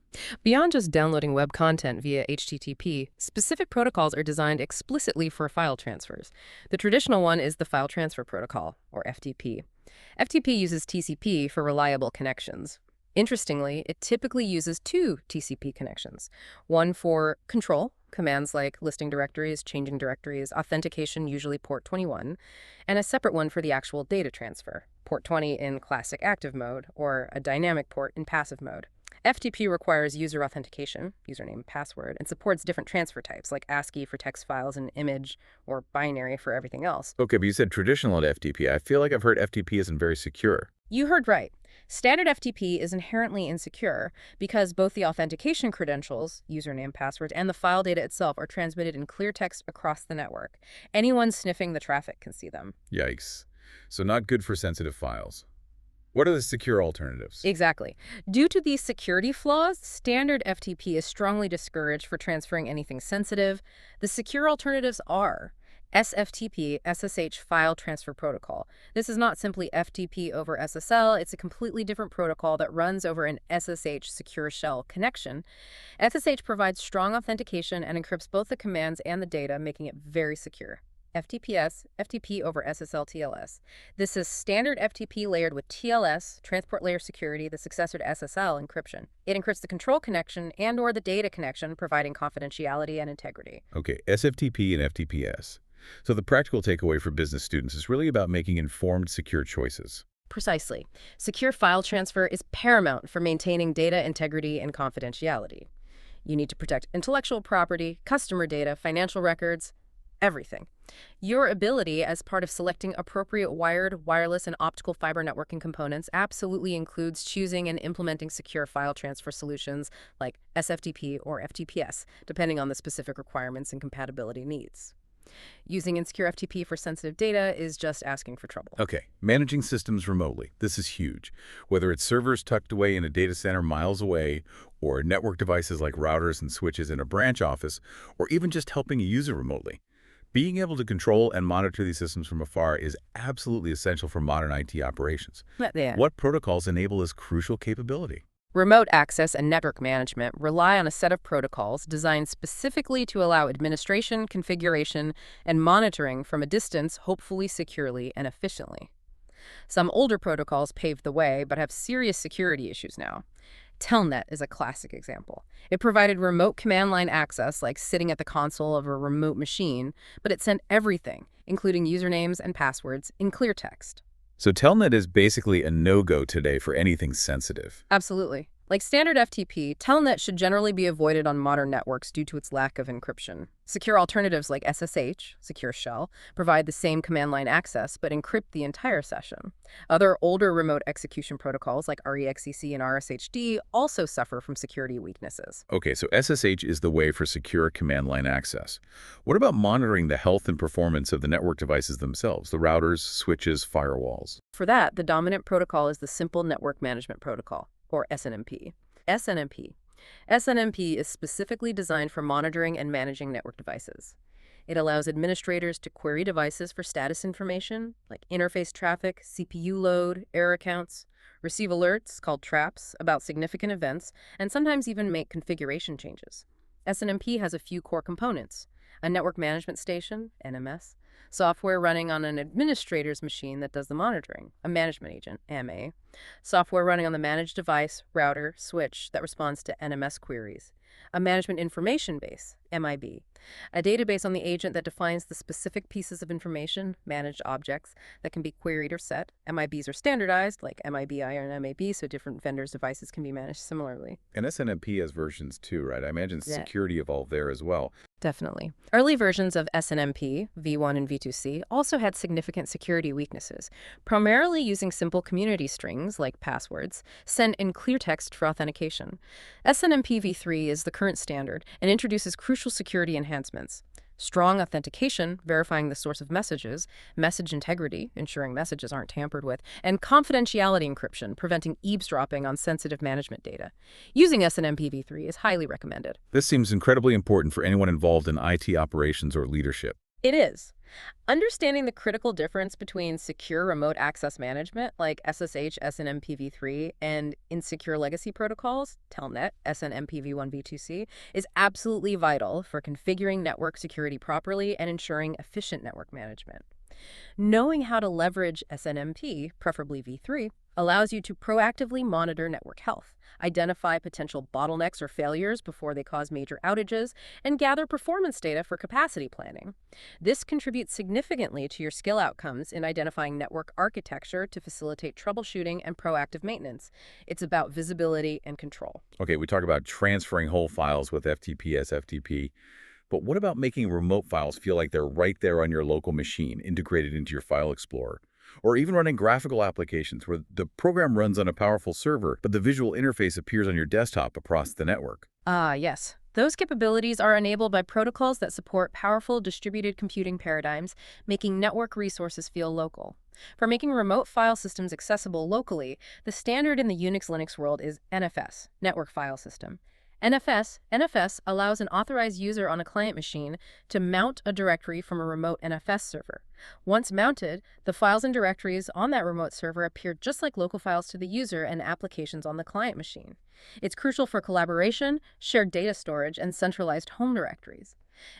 Beyond just downloading web content via HTTP, specific protocols are designed explicitly for file transfers. The traditional one is the File Transfer Protocol, or FTP. FTP uses TCP for reliable connections. Interestingly, it typically uses two TCP connections, one for control, commands like listing directories, changing directories, authentication, usually port 21, and a separate one for the actual data transfer, port 20 in classic active mode, or a dynamic port in passive mode. FTP requires user authentication, username, password, and supports different transfer types like ASCII for text files and image, or binary for everything else. Okay, but you said traditional at FTP. I feel like I've heard FTP isn't very secure. You heard right. Standard FTP is inherently insecure because both the authentication credentials, username, passwords, and the file data itself are transmitted in clear text across the network. Anyone sniffing the traffic can see them. Yikes. So not good for sensitive files. What are the secure alternatives? Exactly. Due to these security flaws, standard FTP is strongly discouraged for transferring anything sensitive. The secure alternatives are SFTP, SSH File Transfer Protocol. This is not simply FTP over SSL, it's a completely different protocol that runs over an SSH secure shell connection. SSH provides strong authentication and encrypts both the commands and the data, making it very secure. FTPS, FTP over SSL TLS. This is standard FTP layered with TLS, transport layer security, the successor to SSL encryption. It encrypts the control connection and/or the data connection, providing confidentiality and integrity. Okay, SFTP and FTPS. So the practical takeaway for business students is really about making informed, secure choices. Precisely. Secure file transfer is paramount for maintaining data integrity and confidentiality. You need to protect intellectual property, customer data, financial records, everything. Your ability as part of selecting appropriate wired, wireless, and optical fiber networking components absolutely includes choosing and implementing secure file transfer solutions like SFTP or FTPS, depending on the specific requirements and compatibility needs. Using insecure FTP for sensitive data is just asking for trouble. Okay, managing systems remotely. This is huge. Whether it's servers tucked away in a data center miles away, or network devices like routers and switches in a branch office, or even just helping a user remotely. Being able to control and monitor these systems from afar is absolutely essential for modern IT operations. Yeah. What protocols enable this crucial capability? Remote access and network management rely on a set of protocols designed specifically to allow administration, configuration, and monitoring from a distance, hopefully securely and efficiently. Some older protocols paved the way, but have serious security issues now. Telnet is a classic example. It provided remote command line access, like sitting at the console of a remote machine, but it sent everything, including usernames and passwords, in clear text. So Telnet is basically a no-go today for anything sensitive. Absolutely. Like standard FTP, Telnet should generally be avoided on modern networks due to its lack of encryption. Secure alternatives like SSH, Secure Shell, provide the same command line access but encrypt the entire session. Other older remote execution protocols like REXEC and RSHD also suffer from security weaknesses. Okay, so SSH is the way for secure command line access. What about monitoring the health and performance of the network devices themselves, the routers, switches, firewalls? For that, the dominant protocol is the Simple Network Management Protocol, or SNMP. SNMP. SNMP is specifically designed for monitoring and managing network devices. It allows administrators to query devices for status information, like interface traffic, CPU load, error counts, receive alerts, called traps, about significant events, and sometimes even make configuration changes. SNMP has a few core components: a network management station, NMS, software running on an administrator's machine that does the monitoring, a management agent, MA, software running on the managed device, router, switch that responds to NMS queries, a management information base, MIB, a database on the agent that defines the specific pieces of information, managed objects, that can be queried or set. MIBs are standardized, like MIBI or an MAB, so different vendors' devices can be managed similarly. And SNMP has versions too, right? I imagine Yeah. security evolved there as well. Definitely. Early versions of SNMP, V1 and V2C, also had significant security weaknesses, primarily using simple community strings, like passwords, sent in clear text for authentication. SNMP V3 is the current standard and introduces crucial security enhancements: strong authentication, verifying the source of messages, message integrity, ensuring messages aren't tampered with, and confidentiality encryption, preventing eavesdropping on sensitive management data. Using SNMP V3 is highly recommended. This seems incredibly important for anyone involved in IT operations or leadership. It is. Understanding the critical difference between secure remote access management, like SSH, SNMP v3, and insecure legacy protocols, Telnet, SNMP v1, v2c, is absolutely vital for configuring network security properly and ensuring efficient network management. Knowing how to leverage SNMP, preferably v3, allows you to proactively monitor network health, identify potential bottlenecks or failures before they cause major outages, and gather performance data for capacity planning. This contributes significantly to your skill outcomes in identifying network architecture to facilitate troubleshooting and proactive maintenance. It's about visibility and control. Okay, we talk about transferring whole files with FTP, SFTP, but what about making remote files feel like they're right there on your local machine, integrated into your file explorer? Or even running graphical applications where the program runs on a powerful server, but the visual interface appears on your desktop across the network. Yes. Those capabilities are enabled by protocols that support powerful distributed computing paradigms, making network resources feel local. For making remote file systems accessible locally, the standard in the Unix-Linux world is NFS, Network File System. NFS allows an authorized user on a client machine to mount a directory from a remote NFS server. Once mounted, the files and directories on that remote server appear just like local files to the user and applications on the client machine. It's crucial for collaboration, shared data storage, and centralized home directories.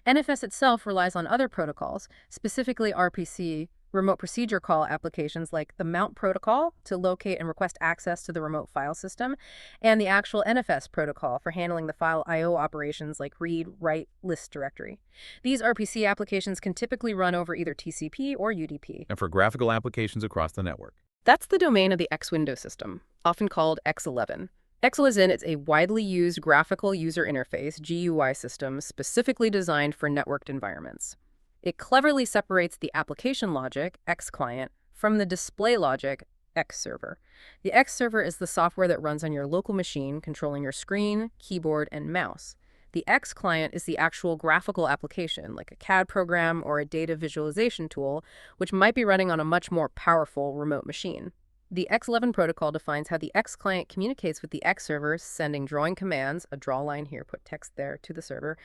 NFS itself relies on other protocols, specifically RPC, remote procedure call applications like the mount protocol to locate and request access to the remote file system, and the actual NFS protocol for handling the file I/O operations like read, write, list directory. These RPC applications can typically run over either TCP or UDP. And for graphical applications across the network. That's the domain of the X window system, often called X11. X11 is a widely used graphical user interface (GUI) system specifically designed for networked environments. It cleverly separates the application logic, X client, from the display logic, X server. The X server is the software that runs on your local machine, controlling your screen, keyboard, and mouse. The X client is the actual graphical application, like a CAD program or a data visualization tool, which might be running on a much more powerful remote machine. The X11 protocol defines how the X client communicates with the X server, sending drawing commands, a draw line here, put text there, to the server,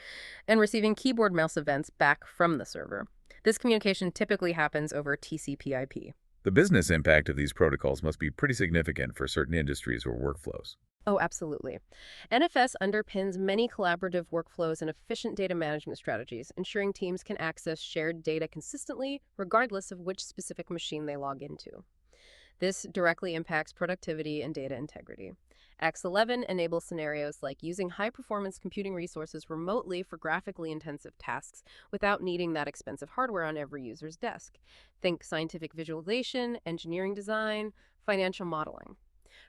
and receiving keyboard mouse events back from the server. This communication typically happens over TCP/IP. The business impact of these protocols must be pretty significant for certain industries or workflows. Oh, absolutely. NFS underpins many collaborative workflows and efficient data management strategies, ensuring teams can access shared data consistently, regardless of which specific machine they log into. This directly impacts productivity and data integrity. X11 enables scenarios like using high-performance computing resources remotely for graphically intensive tasks without needing that expensive hardware on every user's desk. Think scientific visualization, engineering design, financial modeling.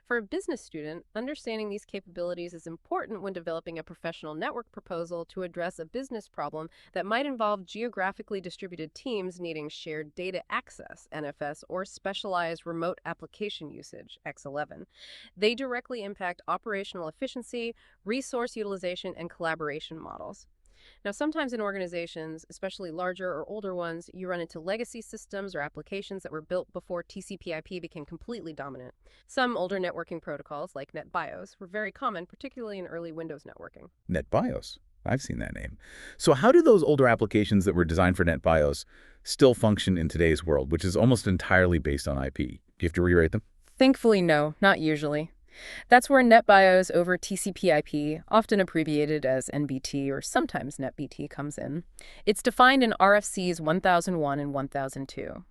For a business student, understanding these capabilities is important when developing a professional network proposal to address a business problem that might involve geographically distributed teams needing shared data access, NFS, or specialized remote application usage, X11. They directly impact operational efficiency, resource utilization, and collaboration models. Now, sometimes in organizations, especially larger or older ones, you run into legacy systems or applications that were built before TCP/IP became completely dominant. Some older networking protocols, like NetBIOS, were very common, particularly in early Windows networking. NetBIOS. I've seen that name. So how do those older applications that were designed for NetBIOS still function in today's world, which is almost entirely based on IP? Do you have to rewrite them? Thankfully, no, not usually. That's where NetBIOS over TCP/IP, often abbreviated as NBT or sometimes NetBT, comes in. It's defined in RFCs 1001 and 1002.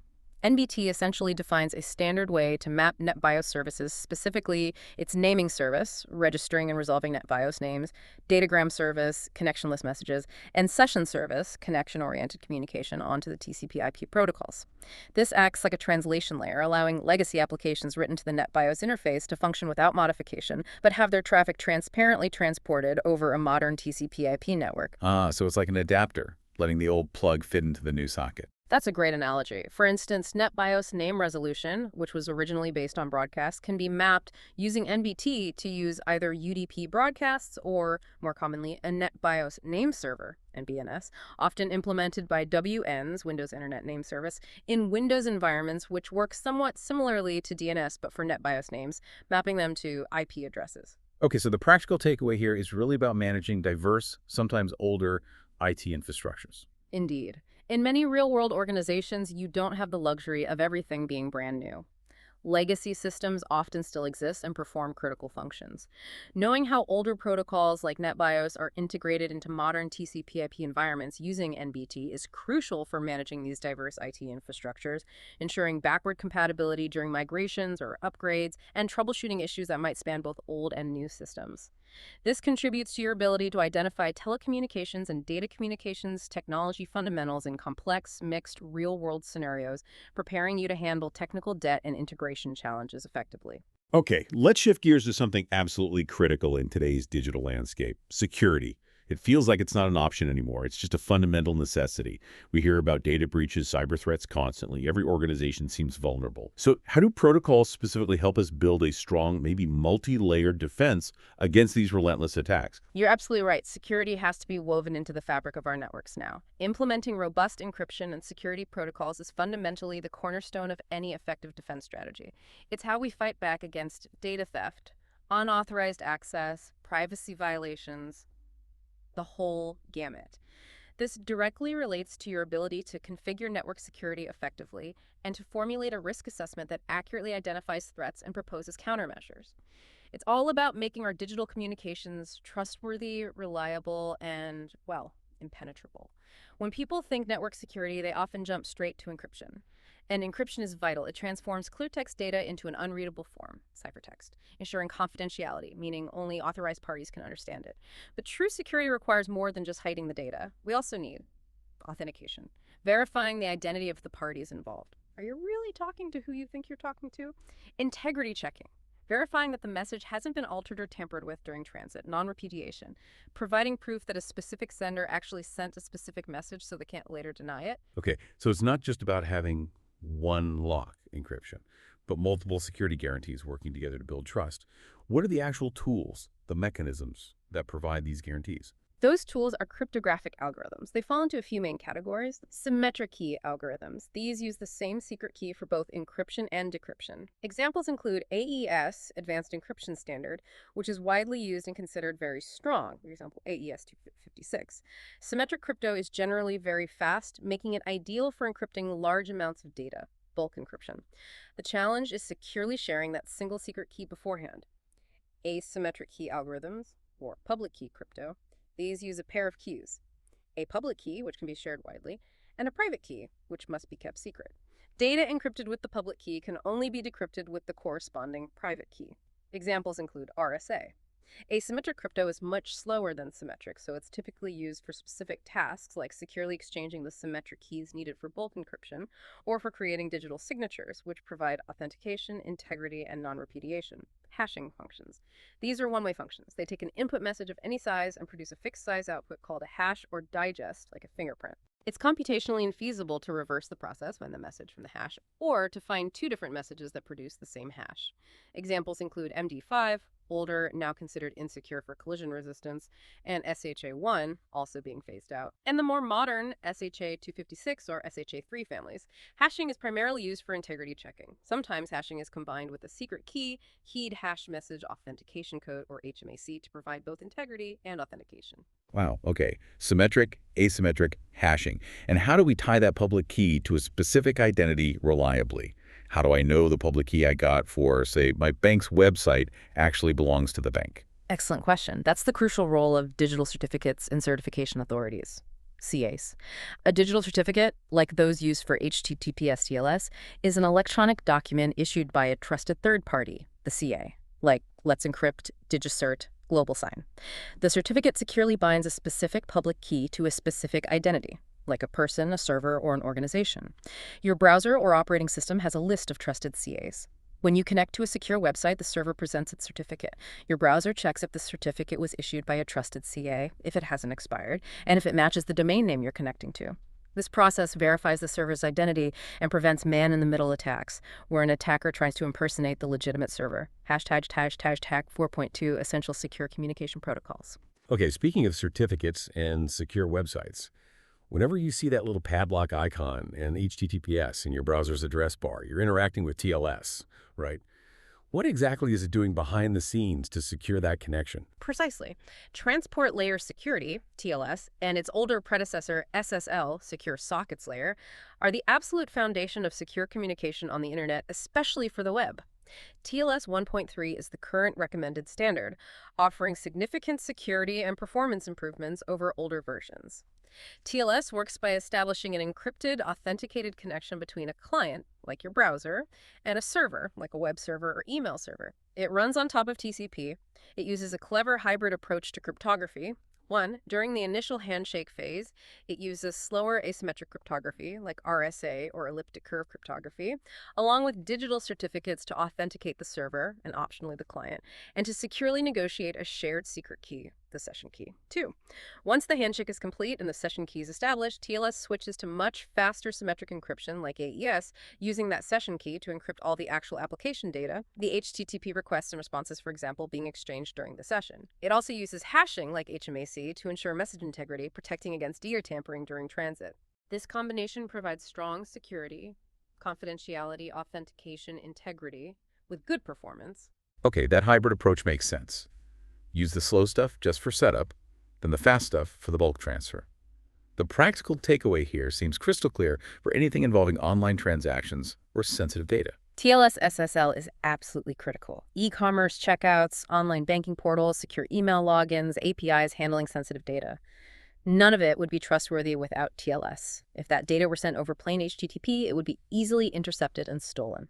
NBT essentially defines a standard way to map NetBIOS services, specifically its naming service, registering and resolving NetBIOS names, datagram service, connectionless messages, and session service, connection-oriented communication, onto the TCP/IP protocols. This acts like a translation layer, allowing legacy applications written to the NetBIOS interface to function without modification, but have their traffic transparently transported over a modern TCP/IP network. So it's like an adapter, letting the old plug fit into the new socket. That's a great analogy. For instance, NetBIOS name resolution, which was originally based on broadcasts, can be mapped using NBT to use either UDP broadcasts or, more commonly, a NetBIOS name server, NBNS, often implemented by WN's, Windows Internet Name Service, in Windows environments, which work somewhat similarly to DNS but for NetBIOS names, mapping them to IP addresses. Okay, so the practical takeaway here is really about managing diverse, sometimes older IT infrastructures. Indeed. In many real-world organizations, you don't have the luxury of everything being brand new. Legacy systems often still exist and perform critical functions. Knowing how older protocols like NetBIOS are integrated into modern TCP/IP environments using NBT is crucial for managing these diverse IT infrastructures, ensuring backward compatibility during migrations or upgrades, and troubleshooting issues that might span both old and new systems. This contributes to your ability to identify telecommunications and data communications technology fundamentals in complex, mixed, real-world scenarios, preparing you to handle technical debt and integration challenges effectively. Okay, let's shift gears to something absolutely critical in today's digital landscape: security. It feels like it's not an option anymore. It's just a fundamental necessity. We hear about data breaches, cyber threats constantly. Every organization seems vulnerable. So how do protocols specifically help us build a strong, maybe multi-layered defense against these relentless attacks? You're absolutely right. Security has to be woven into the fabric of our networks now. Implementing robust encryption and security protocols is fundamentally the cornerstone of any effective defense strategy. It's how we fight back against data theft, unauthorized access, privacy violations, the whole gamut. This directly relates to your ability to configure network security effectively and to formulate a risk assessment that accurately identifies threats and proposes countermeasures. It's all about making our digital communications trustworthy, reliable, and, well, impenetrable. When people think network security, they often jump straight to encryption. And encryption is vital. It transforms clear text data into an unreadable form, ciphertext, ensuring confidentiality, meaning only authorized parties can understand it. But true security requires more than just hiding the data. We also need authentication, verifying the identity of the parties involved. Are you really talking to who you think you're talking to? Integrity checking, verifying that the message hasn't been altered or tampered with during transit, non-repudiation, providing proof that a specific sender actually sent a specific message so they can't later deny it. Okay, so it's not just about having one lock encryption, but multiple security guarantees working together to build trust. What are the actual tools, the mechanisms that provide these guarantees? Those tools are cryptographic algorithms. They fall into a few main categories. Symmetric key algorithms. These use the same secret key for both encryption and decryption. Examples include AES, Advanced Encryption Standard, which is widely used and considered very strong. For example, AES 256. Symmetric crypto is generally very fast, making it ideal for encrypting large amounts of data, bulk encryption. The challenge is securely sharing that single secret key beforehand. Asymmetric key algorithms, or public key crypto. These use a pair of keys, a public key, which can be shared widely, and a private key, which must be kept secret. Data encrypted with the public key can only be decrypted with the corresponding private key. Examples include RSA. Asymmetric crypto is much slower than symmetric, so it's typically used for specific tasks like securely exchanging the symmetric keys needed for bulk encryption, or for creating digital signatures, which provide authentication, integrity, and non-repudiation. Hashing functions. These are one-way functions. They take an input message of any size and produce a fixed size output called a hash or digest, like a fingerprint. It's computationally infeasible to reverse the process, find the message from the hash, or to find two different messages that produce the same hash. Examples include MD5, older, now considered insecure for collision resistance, and SHA-1, also being phased out, and the more modern SHA-256 or SHA-3 families. Hashing is primarily used for integrity checking. Sometimes hashing is combined with a secret keyed hash message authentication code, or HMAC, to provide both integrity and authentication. Wow, okay. Symmetric, asymmetric, hashing. And how do we tie that public key to a specific identity reliably? How do I know the public key I got for, say, my bank's website actually belongs to the bank? Excellent question. That's the crucial role of digital certificates and certification authorities, CAs. A digital certificate, like those used for HTTP STLS, is an electronic document issued by a trusted third party, the CA, like Let's Encrypt, DigiCert, GlobalSign. The certificate securely binds a specific public key to a specific identity, like a person, a server, or an organization. Your browser or operating system has a list of trusted CAs. When you connect to a secure website, the server presents its certificate. Your browser checks if the certificate was issued by a trusted CA, if it hasn't expired, and if it matches the domain name you're connecting to. This process verifies the server's identity and prevents man-in-the-middle attacks, where an attacker tries to impersonate the legitimate server. Hashtag 4.2 Essential Secure Communication Protocols. Okay, speaking of certificates and secure websites, whenever you see that little padlock icon and HTTPS in your browser's address bar, you're interacting with TLS, right? What exactly is it doing behind the scenes to secure that connection? Precisely. Transport Layer Security, TLS, and its older predecessor, SSL, Secure Sockets Layer, are the absolute foundation of secure communication on the internet, especially for the web. TLS 1.3 is the current recommended standard, offering significant security and performance improvements over older versions. TLS works by establishing an encrypted, authenticated connection between a client, like your browser, and a server, like a web server or email server. It runs on top of TCP. It uses a clever hybrid approach to cryptography. One, during the initial handshake phase, it uses slower asymmetric cryptography, like RSA or elliptic curve cryptography, along with digital certificates to authenticate the server, and optionally the client, and to securely negotiate a shared secret key, the session key. Two, once the handshake is complete and the session key is established, TLS switches to much faster symmetric encryption, like AES, using that session key to encrypt all the actual application data, the HTTP requests and responses, for example, being exchanged during the session. It also uses hashing, like HMAC, to ensure message integrity, protecting against ear tampering during transit. This combination provides strong security, confidentiality, authentication, integrity, with good performance. Okay, that hybrid approach makes sense. Use the slow stuff just for setup, then the fast stuff for the bulk transfer. The practical takeaway here seems crystal clear for anything involving online transactions or sensitive data. TLS SSL is absolutely critical. E-commerce checkouts, online banking portals, secure email logins, APIs handling sensitive data. None of it would be trustworthy without TLS. If that data were sent over plain HTTP, it would be easily intercepted and stolen.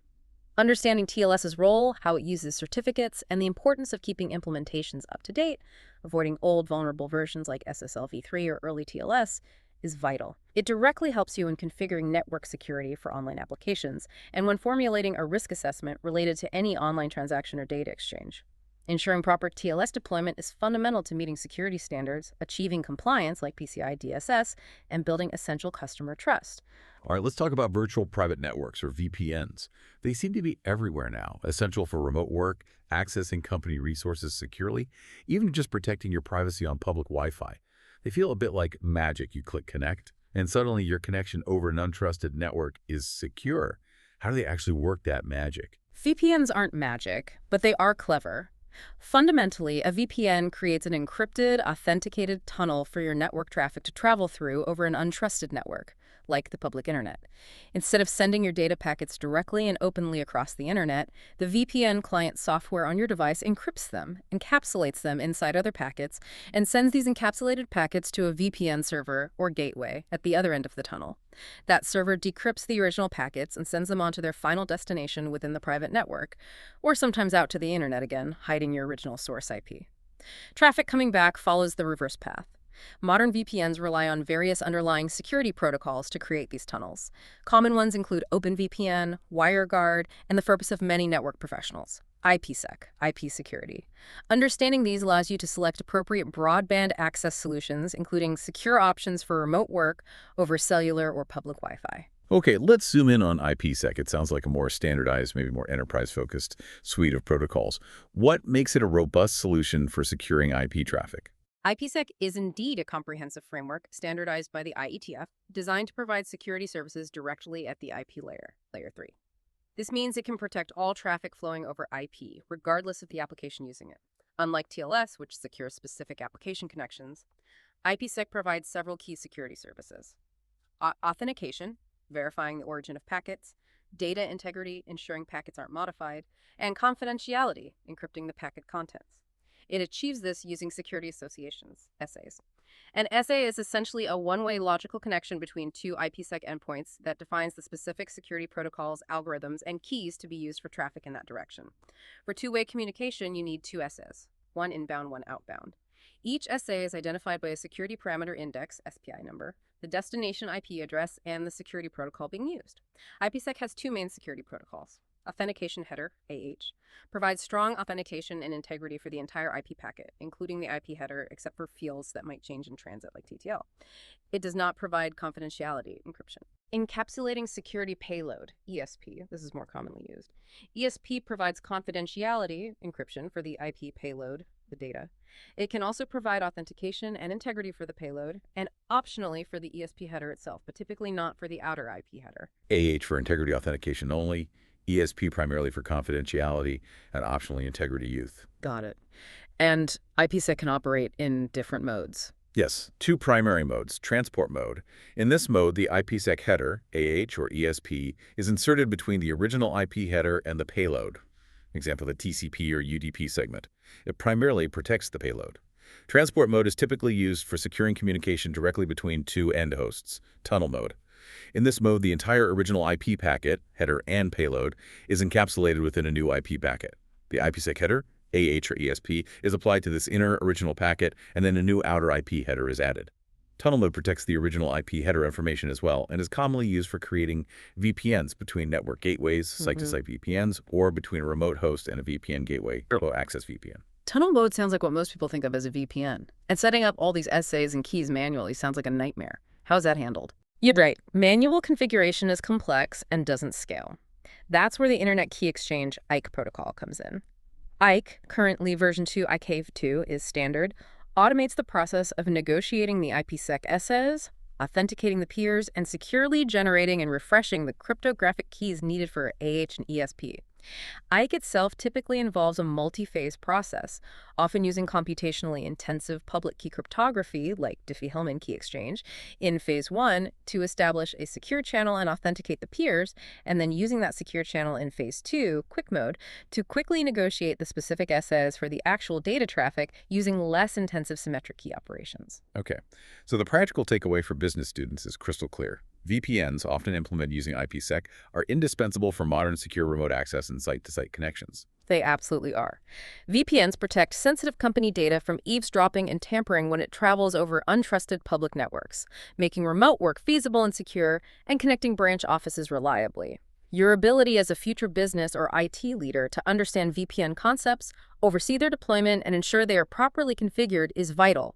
Understanding TLS's role, how it uses certificates, and the importance of keeping implementations up to date, avoiding old vulnerable versions like SSL v3 or early TLS, is vital. It directly helps you in configuring network security for online applications and when formulating a risk assessment related to any online transaction or data exchange. Ensuring proper TLS deployment is fundamental to meeting security standards, achieving compliance like PCI DSS, and building essential customer trust. All right, let's talk about virtual private networks, or VPNs. They seem to be everywhere now, essential for remote work, accessing company resources securely, even just protecting your privacy on public Wi-Fi. They feel a bit like magic. You click connect, and suddenly your connection over an untrusted network is secure. How do they actually work that magic? VPNs aren't magic, but they are clever. Fundamentally, a VPN creates an encrypted, authenticated tunnel for your network traffic to travel through over an untrusted network, like the public internet. Instead of sending your data packets directly and openly across the internet, the VPN client software on your device encrypts them, encapsulates them inside other packets, and sends these encapsulated packets to a VPN server or gateway at the other end of the tunnel. That server decrypts the original packets and sends them on to their final destination within the private network, or sometimes out to the internet again, hiding your original source IP. Traffic coming back follows the reverse path. Modern VPNs rely on various underlying security protocols to create these tunnels. Common ones include OpenVPN, WireGuard, and the purpose of many network professionals, IPsec, IP security. Understanding these allows you to select appropriate broadband access solutions, including secure options for remote work over cellular or public Wi-Fi. Okay, let's zoom in on IPsec. It sounds like a more standardized, maybe more enterprise-focused suite of protocols. What makes it a robust solution for securing IP traffic? IPsec is indeed a comprehensive framework standardized by the IETF, designed to provide security services directly at the IP layer, Layer 3. This means it can protect all traffic flowing over IP, regardless of the application using it. Unlike TLS, which secures specific application connections, IPsec provides several key security services. Authentication, verifying the origin of packets, data integrity, ensuring packets aren't modified, and confidentiality, encrypting the packet contents. It achieves this using security associations, SAs. An SA is essentially a one-way logical connection between two IPsec endpoints that defines the specific security protocols, algorithms, and keys to be used for traffic in that direction. For two-way communication, you need two SAs, one inbound, one outbound. Each SA is identified by a security parameter index, SPI number, the destination IP address, and the security protocol being used. IPsec has two main security protocols. Authentication header, AH, provides strong authentication and integrity for the entire IP packet, including the IP header, except for fields that might change in transit like TTL. It does not provide confidentiality encryption. Encapsulating security payload, ESP, this is more commonly used. ESP provides confidentiality encryption for the IP payload, the data. It can also provide authentication and integrity for the payload, and optionally for the ESP header itself, but typically not for the outer IP header. AH for integrity authentication only, ESP primarily for confidentiality, and optionally integrity use. Got it. And IPsec can operate in different modes. Yes, two primary modes. Transport mode. In this mode, the IPsec header, AH or ESP, is inserted between the original IP header and the payload. Example, the TCP or UDP segment. It primarily protects the payload. Transport mode is typically used for securing communication directly between two end hosts, tunnel mode. In this mode, the entire original IP packet, header and payload, is encapsulated within a new IP packet. The IPsec header, AH or ESP, is applied to this inner original packet, and then a new outer IP header is added. Tunnel mode protects the original IP header information as well, and is commonly used for creating VPNs between network gateways, site-to-site VPNs, or between a remote host and a VPN gateway, low-access VPN. Tunnel mode sounds like what most people think of as a VPN. And setting up all these SAs and keys manually sounds like a nightmare. How's that handled? You're right. Manual configuration is complex and doesn't scale. That's where the Internet Key Exchange IKE protocol comes in. IKE, currently version 2 IKEv2 is standard, automates the process of negotiating the IPsec SAs, authenticating the peers, and securely generating and refreshing the cryptographic keys needed for AH and ESP. IKE itself typically involves a multi-phase process, often using computationally intensive public key cryptography, like Diffie-Hellman key exchange, in phase 1 to establish a secure channel and authenticate the peers, and then using that secure channel in phase 2, quick mode, to quickly negotiate the specific SAs for the actual data traffic using less intensive symmetric key operations. Okay, so the practical takeaway for business students is crystal clear. VPNs, often implemented using IPsec, are indispensable for modern secure remote access and site-to-site connections. They absolutely are. VPNs protect sensitive company data from eavesdropping and tampering when it travels over untrusted public networks, making remote work feasible and secure, and connecting branch offices reliably. Your ability as a future business or IT leader to understand VPN concepts, oversee their deployment, and ensure they are properly configured is vital.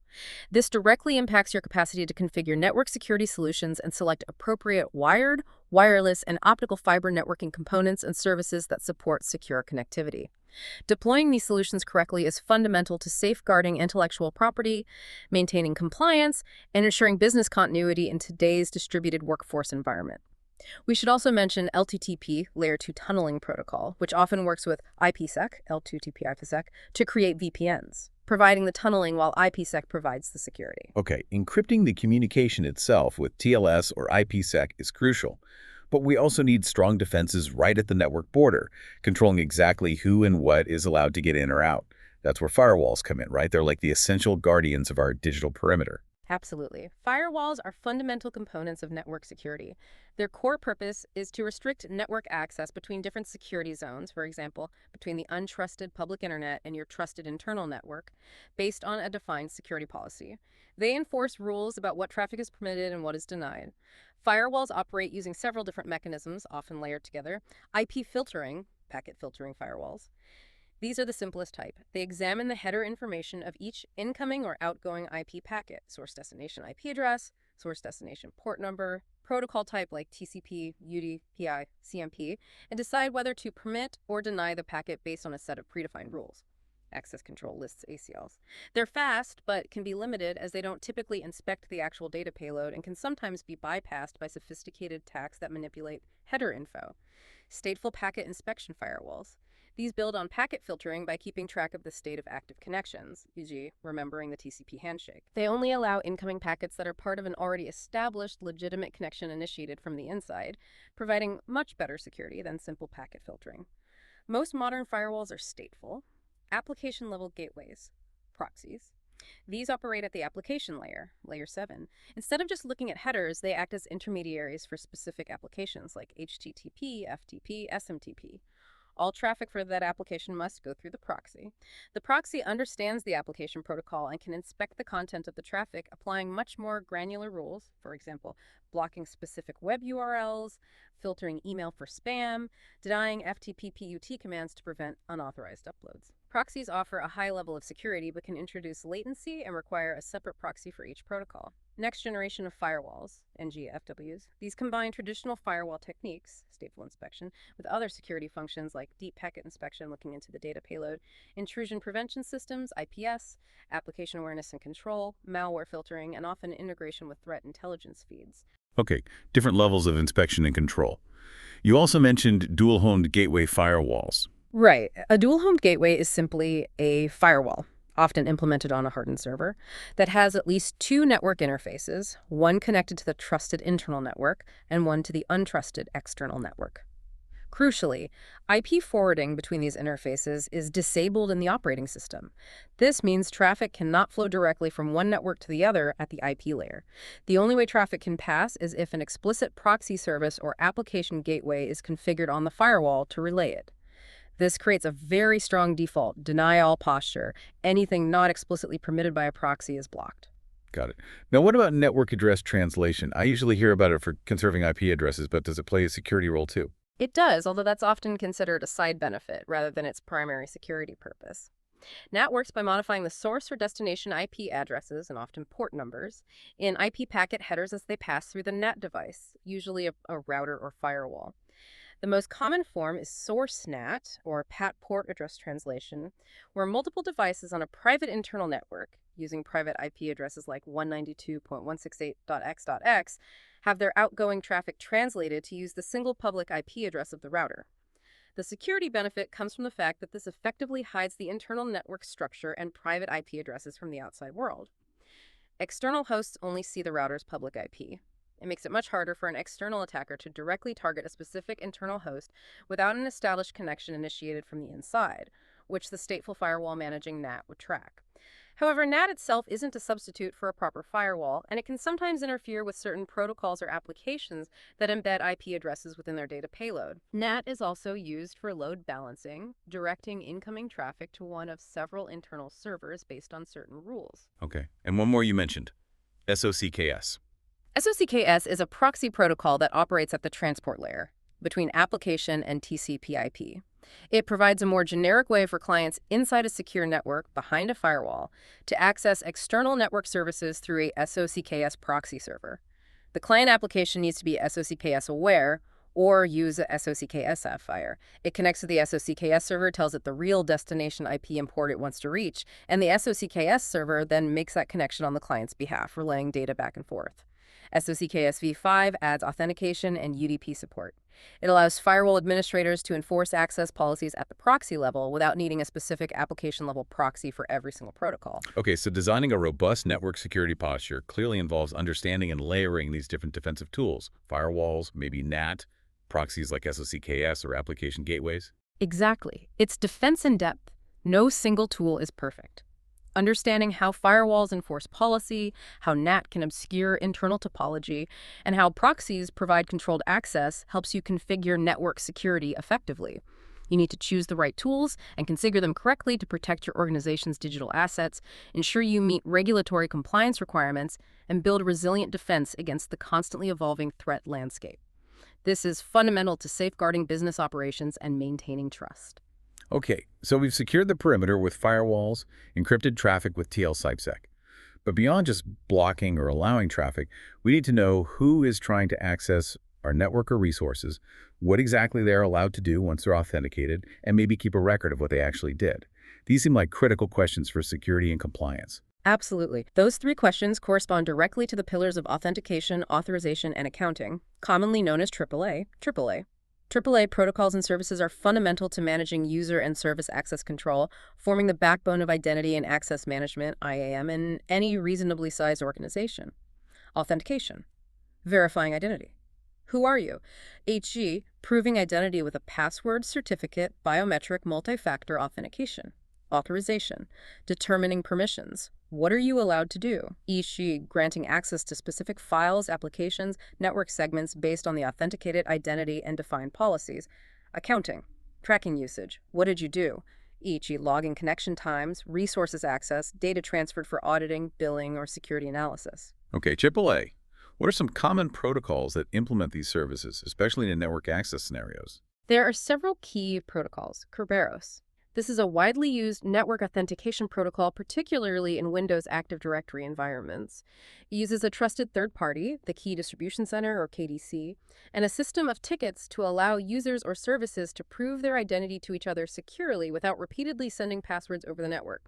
This directly impacts your capacity to configure network security solutions and select appropriate wired, wireless, and optical fiber networking components and services that support secure connectivity. Deploying these solutions correctly is fundamental to safeguarding intellectual property, maintaining compliance, and ensuring business continuity in today's distributed workforce environment. We should also mention LTTP, Layer 2 Tunneling Protocol, which often works with IPsec, L2TP IPsec, to create VPNs, providing the tunneling while IPsec provides the security. Okay, encrypting the communication itself with TLS or IPsec is crucial, but we also need strong defenses right at the network border, controlling exactly who and what is allowed to get in or out. That's where firewalls come in, right? They're like the essential guardians of our digital perimeter. Absolutely. Firewalls are fundamental components of network security. Their core purpose is to restrict network access between different security zones, for example, between the untrusted public internet and your trusted internal network, based on a defined security policy. They enforce rules about what traffic is permitted and what is denied. Firewalls operate using several different mechanisms, often layered together. IP filtering, packet filtering firewalls. These are the simplest type. They examine the header information of each incoming or outgoing IP packet, source destination IP address, source destination port number, protocol type like TCP, UDP, CMP, and decide whether to permit or deny the packet based on a set of predefined rules. Access control lists ACLs. They're fast, but can be limited as they don't typically inspect the actual data payload and can sometimes be bypassed by sophisticated attacks that manipulate header info. Stateful packet inspection firewalls. These build on packet filtering by keeping track of the state of active connections, e.g., remembering the TCP handshake. They only allow incoming packets that are part of an already established legitimate connection initiated from the inside, providing much better security than simple packet filtering. Most modern firewalls are stateful. Application-level gateways, proxies. These operate at the application layer, layer 7. Instead of just looking at headers, they act as intermediaries for specific applications like HTTP, FTP, SMTP. All traffic for that application must go through the proxy. The proxy understands the application protocol and can inspect the content of the traffic, applying much more granular rules, for example, blocking specific web URLs, filtering email for spam, denying FTP PUT commands to prevent unauthorized uploads. Proxies offer a high level of security but can introduce latency and require a separate proxy for each protocol. Next generation of firewalls, NGFWs, these combine traditional firewall techniques, stateful inspection, with other security functions like deep packet inspection looking into the data payload, intrusion prevention systems, IPS, application awareness and control, malware filtering, and often integration with threat intelligence feeds. Okay, different levels of inspection and control. You also mentioned dual-homed gateway firewalls. Right. A dual-homed gateway is simply a firewall, often implemented on a hardened server, that has at least two network interfaces, one connected to the trusted internal network and one to the untrusted external network. Crucially, IP forwarding between these interfaces is disabled in the operating system. This means traffic cannot flow directly from one network to the other at the IP layer. The only way traffic can pass is if an explicit proxy service or application gateway is configured on the firewall to relay it. This creates a very strong default, deny all posture. Anything not explicitly permitted by a proxy is blocked. Got it. Now, what about network address translation? I usually hear about it for conserving IP addresses, but does it play a security role too? It does, although that's often considered a side benefit rather than its primary security purpose. NAT works by modifying the source or destination IP addresses, and often port numbers, in IP packet headers as they pass through the NAT device, usually a router or firewall. The most common form is source NAT, or PAT port address translation, where multiple devices on a private internal network, using private IP addresses like 192.168.x.x, have their outgoing traffic translated to use the single public IP address of the router. The security benefit comes from the fact that this effectively hides the internal network structure and private IP addresses from the outside world. External hosts only see the router's public IP. It makes it much harder for an external attacker to directly target a specific internal host without an established connection initiated from the inside, which the stateful firewall managing NAT would track. However, NAT itself isn't a substitute for a proper firewall, and it can sometimes interfere with certain protocols or applications that embed IP addresses within their data payload. NAT is also used for load balancing, directing incoming traffic to one of several internal servers based on certain rules. Okay. And one more you mentioned, SOCKS. SOCKS is a proxy protocol that operates at the transport layer between application and TCP/IP. It provides a more generic way for clients inside a secure network behind a firewall to access external network services through a SOCKS proxy server. The client application needs to be SOCKS aware or use a SOCKS Sapphire. It connects to the SOCKS server, tells it the real destination IP import it wants to reach, and the SOCKS server then makes that connection on the client's behalf, relaying data back and forth. SOCKS v5 adds authentication and UDP support. It allows firewall administrators to enforce access policies at the proxy level without needing a specific application-level proxy for every single protocol. Okay, so designing a robust network security posture clearly involves understanding and layering these different defensive tools, firewalls, maybe NAT, proxies like SOCKS or application gateways. Exactly. It's defense in depth. No single tool is perfect. Understanding how firewalls enforce policy, how NAT can obscure internal topology, and how proxies provide controlled access helps you configure network security effectively. You need to choose the right tools and configure them correctly to protect your organization's digital assets, ensure you meet regulatory compliance requirements, and build resilient defense against the constantly evolving threat landscape. This is fundamental to safeguarding business operations and maintaining trust. Okay, so we've secured the perimeter with firewalls, encrypted traffic with TLSIPsec. But beyond just blocking or allowing traffic, we need to know who is trying to access our network or resources, what exactly they're allowed to do once they're authenticated, and maybe keep a record of what they actually did. These seem like critical questions for security and compliance. Absolutely. Those three questions correspond directly to the pillars of authentication, authorization, and accounting, commonly known as AAA. AAA protocols and services are fundamental to managing user and service access control, forming the backbone of identity and access management, IAM, in any reasonably sized organization. Authentication. Verifying identity. Who are you? HG, proving identity with a password, certificate, biometric, multi-factor authentication. Authorization. Determining permissions. What are you allowed to do? HG, granting access to specific files, applications, network segments based on the authenticated identity and defined policies. Accounting. Tracking usage. What did you do? HG, logging connection times, resources access, data transferred for auditing, billing, or security analysis. Okay, AAA. What are some common protocols that implement these services, especially in network access scenarios? There are several key protocols. Kerberos. This is a widely used network authentication protocol, particularly in Windows Active Directory environments. It uses a trusted third party, the Key Distribution Center, or KDC, and a system of tickets to allow users or services to prove their identity to each other securely without repeatedly sending passwords over the network.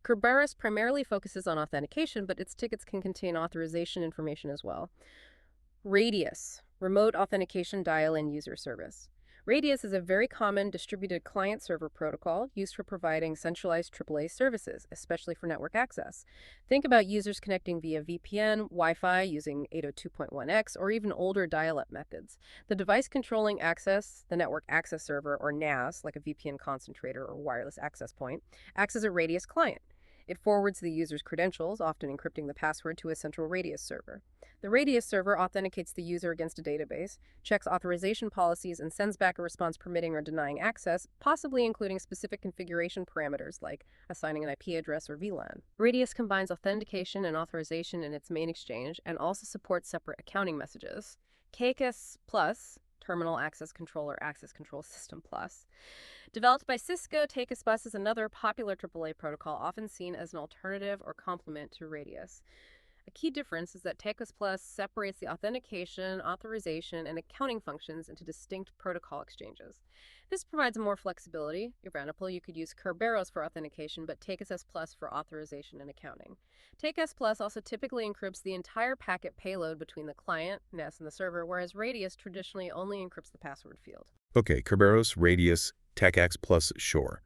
Kerberos primarily focuses on authentication, but its tickets can contain authorization information as well. Radius, Remote Authentication Dial-in User Service. Radius is a very common distributed client-server protocol used for providing centralized AAA services, especially for network access. Think about users connecting via VPN, Wi-Fi using 802.1x, or even older dial-up methods. The device controlling access, the network access server, or NAS, like a VPN concentrator or wireless access point, acts as a Radius client. It forwards the user's credentials, often encrypting the password, to a central Radius server. The Radius server authenticates the user against a database, checks authorization policies, and sends back a response permitting or denying access, possibly including specific configuration parameters like assigning an IP address or VLAN. Radius combines authentication and authorization in its main exchange and also supports separate accounting messages. CACS Plus, Terminal Access Controller Access Control System Plus. Developed by Cisco, TCP Plus is another popular AAA protocol, often seen as an alternative or complement to Radius. A key difference is that TCP Plus separates the authentication, authorization, and accounting functions into distinct protocol exchanges. This provides more flexibility. For example, you could use Kerberos for authentication, but TCP Plus for authorization and accounting. TCP Plus also typically encrypts the entire packet payload between the client, NAS, and the server, whereas Radius traditionally only encrypts the password field. Okay, Kerberos, Radius, TechX Plus, sure.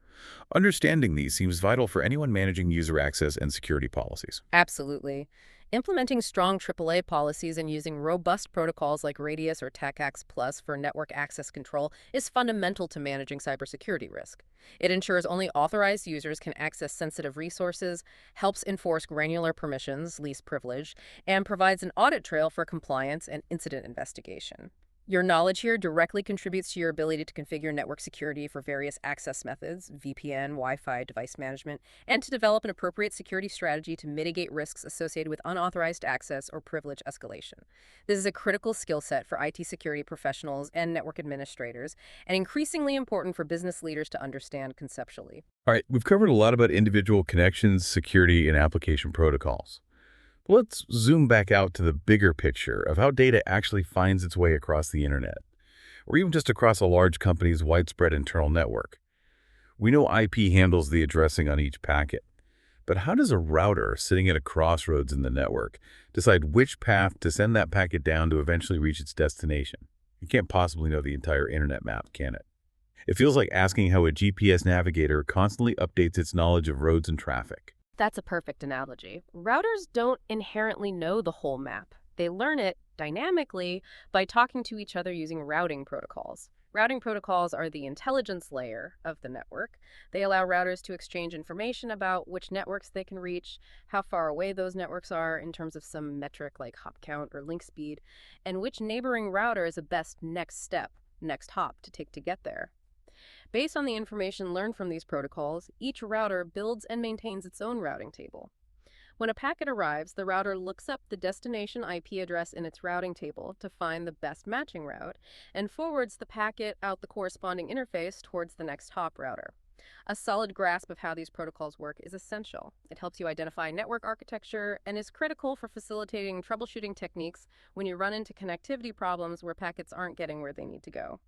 Understanding these seems vital for anyone managing user access and security policies. Absolutely. Implementing strong AAA policies and using robust protocols like Radius or TechX Plus for network access control is fundamental to managing cybersecurity risk. It ensures only authorized users can access sensitive resources, helps enforce granular permissions, least privilege, and provides an audit trail for compliance and incident investigation. Your knowledge here directly contributes to your ability to configure network security for various access methods, VPN, Wi-Fi, device management, and to develop an appropriate security strategy to mitigate risks associated with unauthorized access or privilege escalation. This is a critical skill set for IT security professionals and network administrators, and increasingly important for business leaders to understand conceptually. All right, we've covered a lot about individual connections, security, and application protocols. Let's zoom back out to the bigger picture of how data actually finds its way across the internet, or even just across a large company's widespread internal network. We know IP handles the addressing on each packet, but how does a router sitting at a crossroads in the network decide which path to send that packet down to eventually reach its destination? You can't possibly know the entire internet map, can it? It feels like asking how a GPS navigator constantly updates its knowledge of roads and traffic. That's a perfect analogy. Routers don't inherently know the whole map. They learn it dynamically by talking to each other using routing protocols. Routing protocols are the intelligence layer of the network. They allow routers to exchange information about which networks they can reach, how far away those networks are in terms of some metric like hop count or link speed, and which neighboring router is the best next step, next hop to take to get there. Based on the information learned from these protocols, each router builds and maintains its own routing table. When a packet arrives, the router looks up the destination IP address in its routing table to find the best matching route and forwards the packet out the corresponding interface towards the next hop router. A solid grasp of how these protocols work is essential. It helps you identify network architecture and is critical for facilitating troubleshooting techniques when you run into connectivity problems where packets aren't getting where they need to go.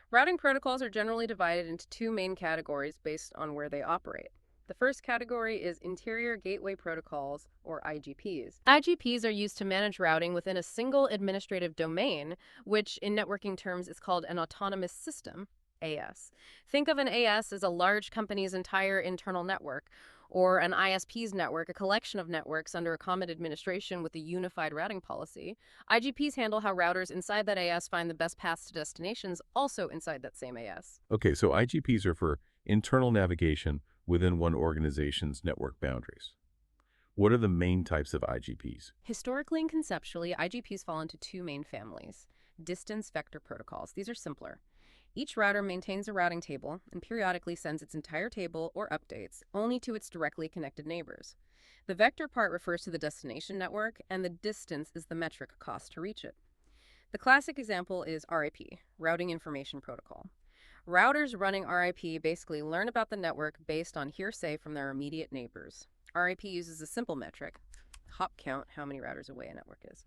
Routing protocols are generally divided into two main categories based on where they operate. The first category is Interior Gateway Protocols, or IGPs. IGPs are used to manage routing within a single administrative domain, which in networking terms is called an autonomous system, AS. Think of an AS as a large company's entire internal network, or an ISP's network, a collection of networks under a common administration with a unified routing policy. IGPs handle how routers inside that AS find the best paths to destinations also inside that same AS. Okay, so IGPs are for internal navigation within one organization's network boundaries. What are the main types of IGPs? Historically and conceptually, IGPs fall into two main families. Distance vector protocols. These are simpler. Each router maintains a routing table and periodically sends its entire table or updates only to its directly connected neighbors. The vector part refers to the destination network, and the distance is the metric cost to reach it. The classic example is RIP, Routing Information Protocol. Routers running RIP basically learn about the network based on hearsay from their immediate neighbors. RIP uses a simple metric, hop count, how many routers away a network is.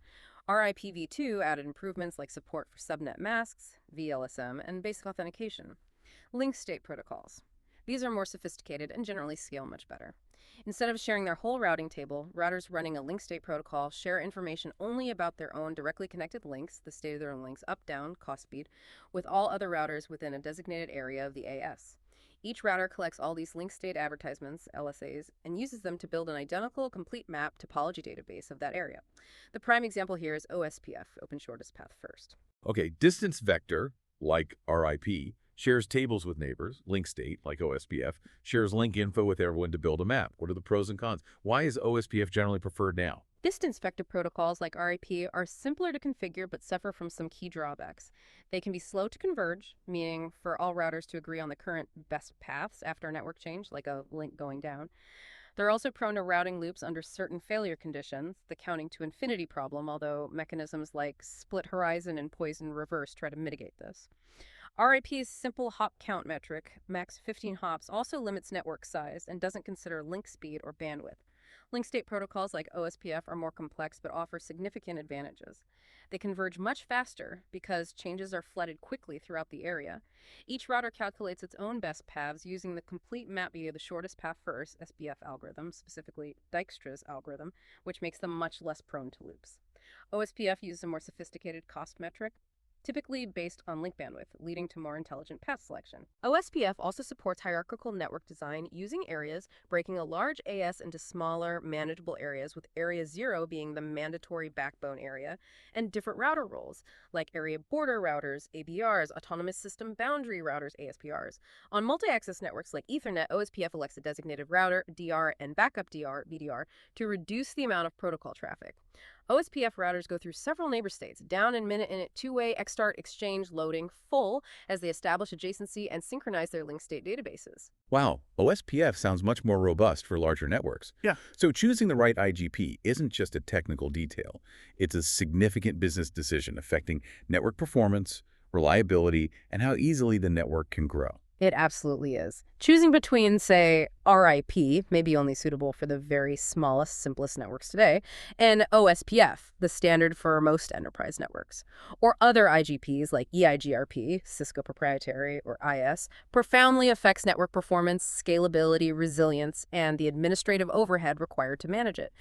RIPv2 added improvements like support for subnet masks, VLSM, and basic authentication. Link state protocols. These are more sophisticated and generally scale much better. Instead of sharing their whole routing table, routers running a link state protocol share information only about their own directly connected links, the state of their own links, up, down, cost, speed, with all other routers within a designated area of the AS. Each router collects all these link state advertisements, LSAs, and uses them to build an identical, complete map topology database of that area. The prime example here is OSPF, Open Shortest Path First. Okay, distance vector, like RIP, shares tables with neighbors. Link state, like OSPF, shares link info with everyone to build a map. What are the pros and cons? Why is OSPF generally preferred now? Distance vector protocols like RIP are simpler to configure but suffer from some key drawbacks. They can be slow to converge, meaning for all routers to agree on the current best paths after a network change, like a link going down. They're also prone to routing loops under certain failure conditions, the counting to infinity problem, although mechanisms like split horizon and poison reverse try to mitigate this. RIP's simple hop count metric, max 15 hops, also limits network size and doesn't consider link speed or bandwidth. Link state protocols like OSPF are more complex but offer significant advantages. They converge much faster because changes are flooded quickly throughout the area. Each router calculates its own best paths using the complete map via the shortest path first, SPF algorithm, specifically Dijkstra's algorithm, which makes them much less prone to loops. OSPF uses a more sophisticated cost metric, typically based on link bandwidth, leading to more intelligent path selection. OSPF also supports hierarchical network design using areas, breaking a large AS into smaller, manageable areas, with Area 0 being the mandatory backbone area, and different router roles, like area border routers, ABRs, autonomous system boundary routers, ASPRs. On multi-access networks like Ethernet, OSPF elects a designated router, DR, and backup DR, BDR, to reduce the amount of protocol traffic. OSPF routers go through several neighbor states, down and minute-init two-way XStart exchange loading full as they establish adjacency and synchronize their link state databases. Wow, OSPF sounds much more robust for larger networks. Yeah. So choosing the right IGP isn't just a technical detail. It's a significant business decision affecting network performance, reliability, and how easily the network can grow. It absolutely is. Choosing between, say, RIP, maybe only suitable for the very smallest, simplest networks today, and OSPF, the standard for most enterprise networks, or other IGPs like EIGRP, Cisco proprietary, or IS, profoundly affects network performance, scalability, resilience, and the administrative overhead required to manage it.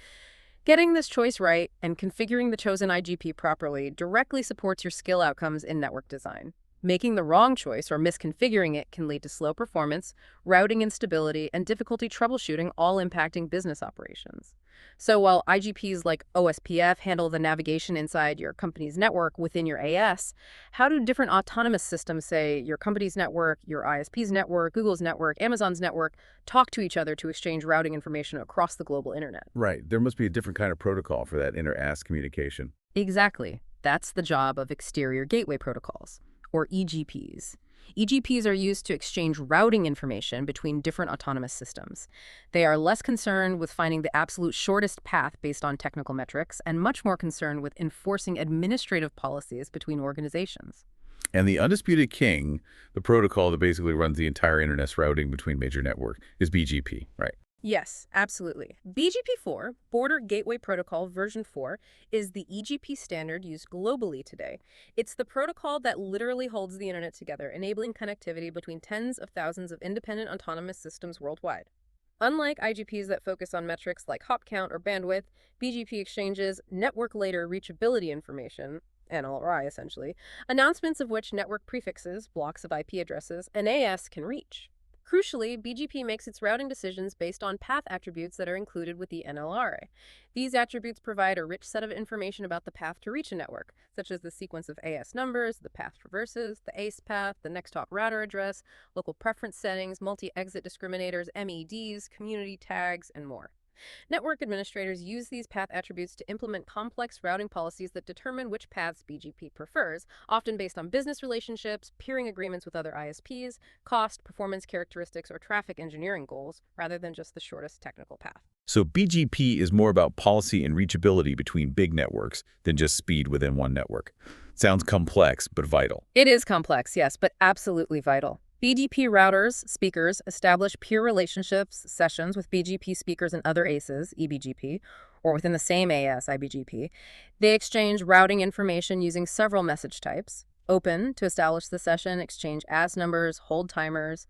Getting this choice right and configuring the chosen IGP properly directly supports your skill outcomes in network design. Making the wrong choice or misconfiguring it can lead to slow performance, routing instability, and difficulty troubleshooting, all impacting business operations. So while IGPs like OSPF handle the navigation inside your company's network within your AS, how do different autonomous systems, say your company's network, your ISP's network, Google's network, Amazon's network, talk to each other to exchange routing information across the global internet? Right. There must be a different kind of protocol for that inter-AS communication. Exactly. That's the job of exterior gateway protocols, or EGPs. EGPs are used to exchange routing information between different autonomous systems. They are less concerned with finding the absolute shortest path based on technical metrics and much more concerned with enforcing administrative policies between organizations. And the undisputed king, the protocol that basically runs the entire internet's routing between major networks, is BGP, right? Yes, absolutely. BGP4, Border Gateway Protocol version 4, is the EGP standard used globally today. It's the protocol that literally holds the internet together, enabling connectivity between tens of thousands of independent autonomous systems worldwide. Unlike IGPs that focus on metrics like hop count or bandwidth, BGP exchanges network-layer reachability information, NLRI essentially, announcements of which network prefixes, blocks of IP addresses, an AS can reach. Crucially, BGP makes its routing decisions based on path attributes that are included with the NLRI. These attributes provide a rich set of information about the path to reach a network, such as the sequence of AS numbers, the path traverses, the ACE path, the next hop router address, local preference settings, multi-exit discriminators, MEDs, community tags, and more. Network administrators use these path attributes to implement complex routing policies that determine which paths BGP prefers, often based on business relationships, peering agreements with other ISPs, cost, performance characteristics, or traffic engineering goals, rather than just the shortest technical path. So BGP is more about policy and reachability between big networks than just speed within one network. Sounds complex, but vital. It is complex, yes, but absolutely vital. BGP routers, speakers, establish peer relationships, sessions with BGP speakers and other ACEs, eBGP, or within the same AS, IBGP. They exchange routing information using several message types. Open, to establish the session, exchange AS numbers, hold timers.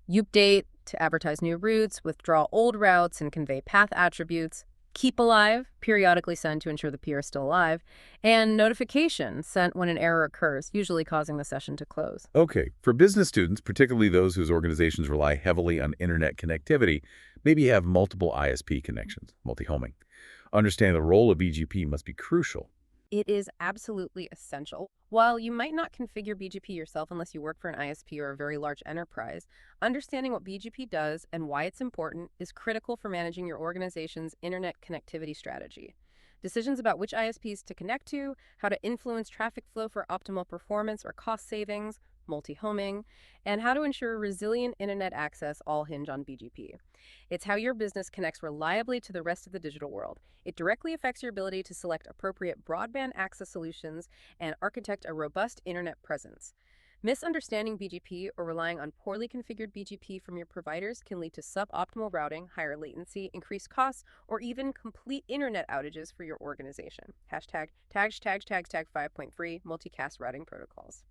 Update, to advertise new routes, withdraw old routes, and convey path attributes. Keep alive, periodically send to ensure the peer is still alive, and notification sent when an error occurs, usually causing the session to close. Okay, for business students, particularly those whose organizations rely heavily on internet connectivity, maybe have multiple ISP connections, multi-homing. Understanding the role of BGP must be crucial. It is absolutely essential. While you might not configure BGP yourself unless you work for an ISP or a very large enterprise, understanding what BGP does and why it's important is critical for managing your organization's internet connectivity strategy. Decisions about which ISPs to connect to, how to influence traffic flow for optimal performance or cost savings, multi-homing, and how to ensure resilient internet access all hinge on BGP. It's how your business connects reliably to the rest of the digital world. It directly affects your ability to select appropriate broadband access solutions and architect a robust internet presence. Misunderstanding BGP or relying on poorly configured BGP from your providers can lead to suboptimal routing, higher latency, increased costs, or even complete internet outages for your organization. Hashtag tags 5.3 multicast routing protocols.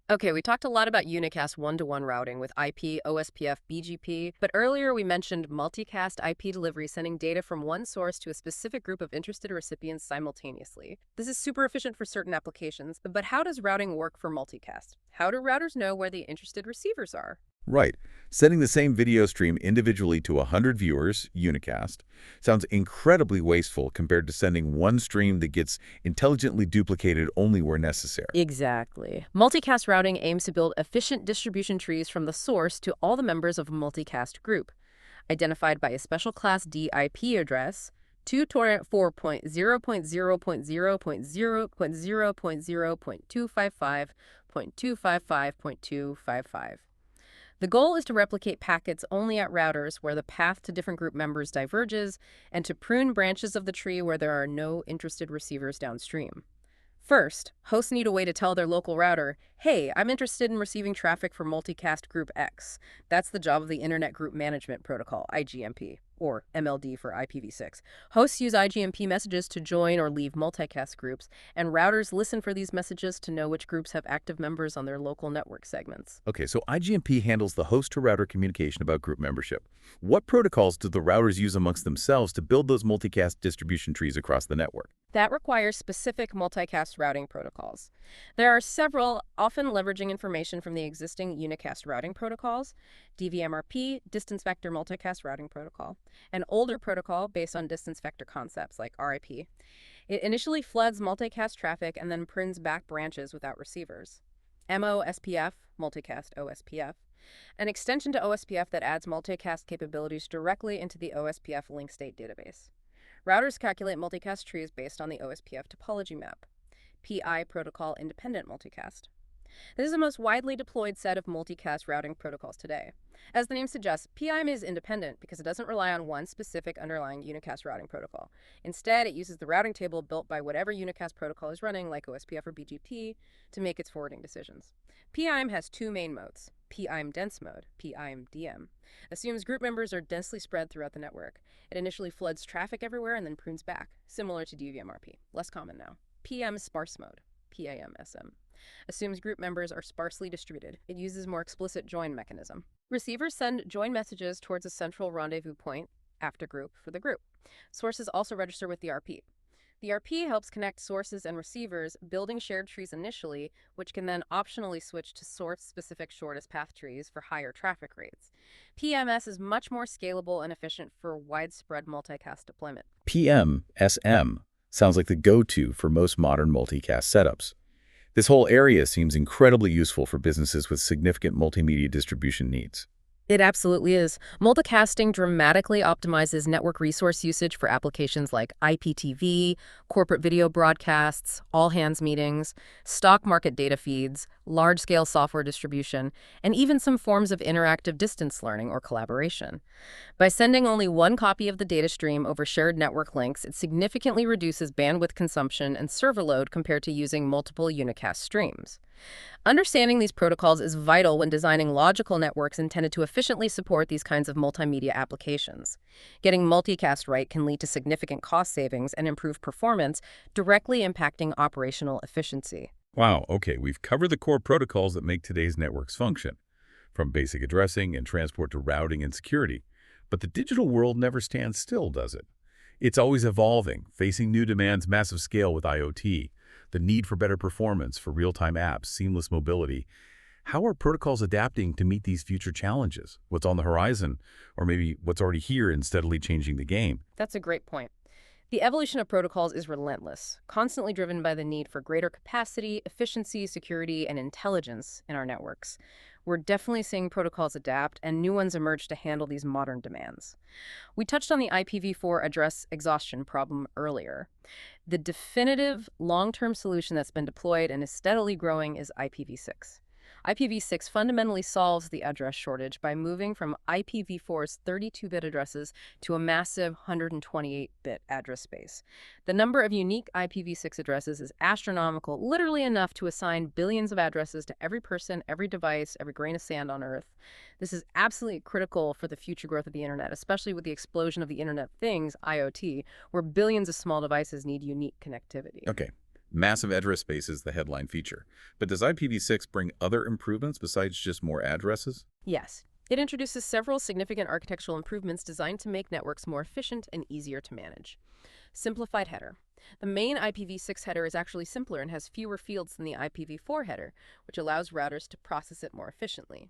Okay, we talked a lot about unicast one-to-one routing with IP, OSPF, BGP, but earlier we mentioned multicast IP delivery sending data from one source to a specific group of interested recipients simultaneously. This is super efficient for certain applications, but how does routing work for multicast? How do routers know where the interested receivers are? Right. Sending the same video stream individually to 100 viewers, unicast, sounds incredibly wasteful compared to sending one stream that gets intelligently duplicated only where necessary. Exactly. Multicast routing aims to build efficient distribution trees from the source to all the members of a multicast group, identified by a special class D IP address, 204.0.0.0.0.255.255.255. The goal is to replicate packets only at routers where the path to different group members diverges and to prune branches of the tree where there are no interested receivers downstream. First, hosts need a way to tell their local router, hey, I'm interested in receiving traffic from multicast group X. That's the job of the Internet Group Management Protocol, IGMP, or MLD for IPv6. Hosts use IGMP messages to join or leave multicast groups, and routers listen for these messages to know which groups have active members on their local network segments. Okay, so IGMP handles the host-to-router communication about group membership. What protocols do the routers use amongst themselves to build those multicast distribution trees across the network? That requires specific multicast routing protocols. There are several, often leveraging information from the existing unicast routing protocols, DVMRP, Distance Vector Multicast Routing Protocol, an older protocol based on distance vector concepts like RIP. It initially floods multicast traffic and then prunes back branches without receivers. MOSPF, Multicast OSPF, an extension to OSPF that adds multicast capabilities directly into the OSPF link state database. Routers calculate multicast trees based on the OSPF topology map. PI protocol independent multicast. This is the most widely deployed set of multicast routing protocols today. As the name suggests, PI is independent because it doesn't rely on one specific underlying unicast routing protocol. Instead, it uses the routing table built by whatever unicast protocol is running, like OSPF or BGP, to make its forwarding decisions. PIM has two main modes: PIM dense mode, PIM DM. Assumes group members are densely spread throughout the network. It initially floods traffic everywhere and then prunes back, similar to DVMRP, less common now. PM sparse mode, PAM-SM. Assumes group members are sparsely distributed. It uses more explicit join mechanism. Receivers send join messages towards a central rendezvous point, after group, for the group. Sources also register with the RP. The RP helps connect sources and receivers, building shared trees initially, which can then optionally switch to source-specific shortest path trees for higher traffic rates. PMS is much more scalable and efficient for widespread multicast deployment. PM-SM sounds like the go-to for most modern multicast setups. This whole area seems incredibly useful for businesses with significant multimedia distribution needs. It absolutely is. Multicasting dramatically optimizes network resource usage for applications like IPTV, corporate video broadcasts, all-hands meetings, stock market data feeds, large-scale software distribution, and even some forms of interactive distance learning or collaboration. By sending only one copy of the data stream over shared network links, it significantly reduces bandwidth consumption and server load compared to using multiple unicast streams. Understanding these protocols is vital when designing logical networks intended to efficiently support these kinds of multimedia applications. Getting multicast right can lead to significant cost savings and improved performance, directly impacting operational efficiency. Wow, okay, we've covered the core protocols that make today's networks function, from basic addressing and transport to routing and security. But the digital world never stands still, does it? It's always evolving, facing new demands, massive scale with IoT, the need for better performance for real-time apps, seamless mobility. How are protocols adapting to meet these future challenges? What's on the horizon, or maybe what's already here and steadily changing the game? That's a great point. The evolution of protocols is relentless, constantly driven by the need for greater capacity, efficiency, security, and intelligence in our networks. We're definitely seeing protocols adapt and new ones emerge to handle these modern demands. We touched on the IPv4 address exhaustion problem earlier. The definitive long-term solution that's been deployed and is steadily growing is IPv6. IPv6 fundamentally solves the address shortage by moving from IPv4's 32-bit addresses to a massive 128-bit address space. The number of unique IPv6 addresses is astronomical, literally enough to assign billions of addresses to every person, every device, every grain of sand on Earth. This is absolutely critical for the future growth of the internet, especially with the explosion of the Internet of Things, IoT, where billions of small devices need unique connectivity. Okay. Massive address space is the headline feature. But does IPv6 bring other improvements besides just more addresses? Yes. It introduces several significant architectural improvements designed to make networks more efficient and easier to manage. Simplified header. The main IPv6 header is actually simpler and has fewer fields than the IPv4 header, which allows routers to process it more efficiently.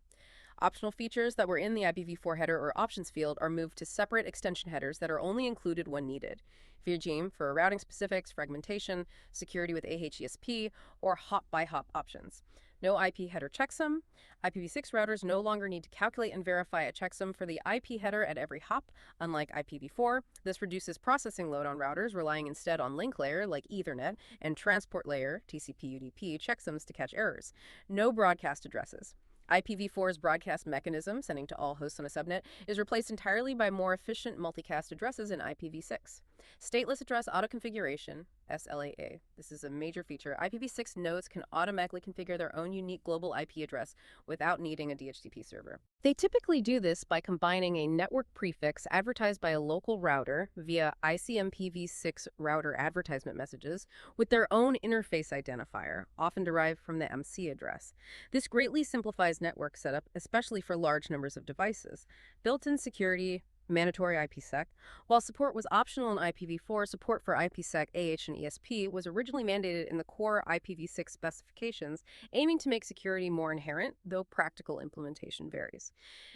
Optional features that were in the IPv4 header or options field are moved to separate extension headers that are only included when needed. VGM for routing specifics, fragmentation, security with H.Schuessler, or hop-by-hop options. No IP header checksum. IPv6 routers no longer need to calculate and verify a checksum for the IP header at every hop, unlike IPv4. This reduces processing load on routers, relying instead on link layer like Ethernet and transport layer TCP/UDP checksums to catch errors. No broadcast addresses. IPv4's broadcast mechanism, sending to all hosts on a subnet, is replaced entirely by more efficient multicast addresses in IPv6. Stateless address auto-configuration, SLAA. This is a major feature. IPv6 nodes can automatically configure their own unique global IP address without needing a DHCP server. They typically do this by combining a network prefix advertised by a local router via ICMP v6 router advertisement messages with their own interface identifier, often derived from the MC address. This greatly simplifies network setup, especially for large numbers of devices. Built-in security mandatory IPsec. While support was optional in IPv4, support for IPsec AH and ESP was originally mandated in the core IPv6 specifications, aiming to make security more inherent, though practical implementation varies.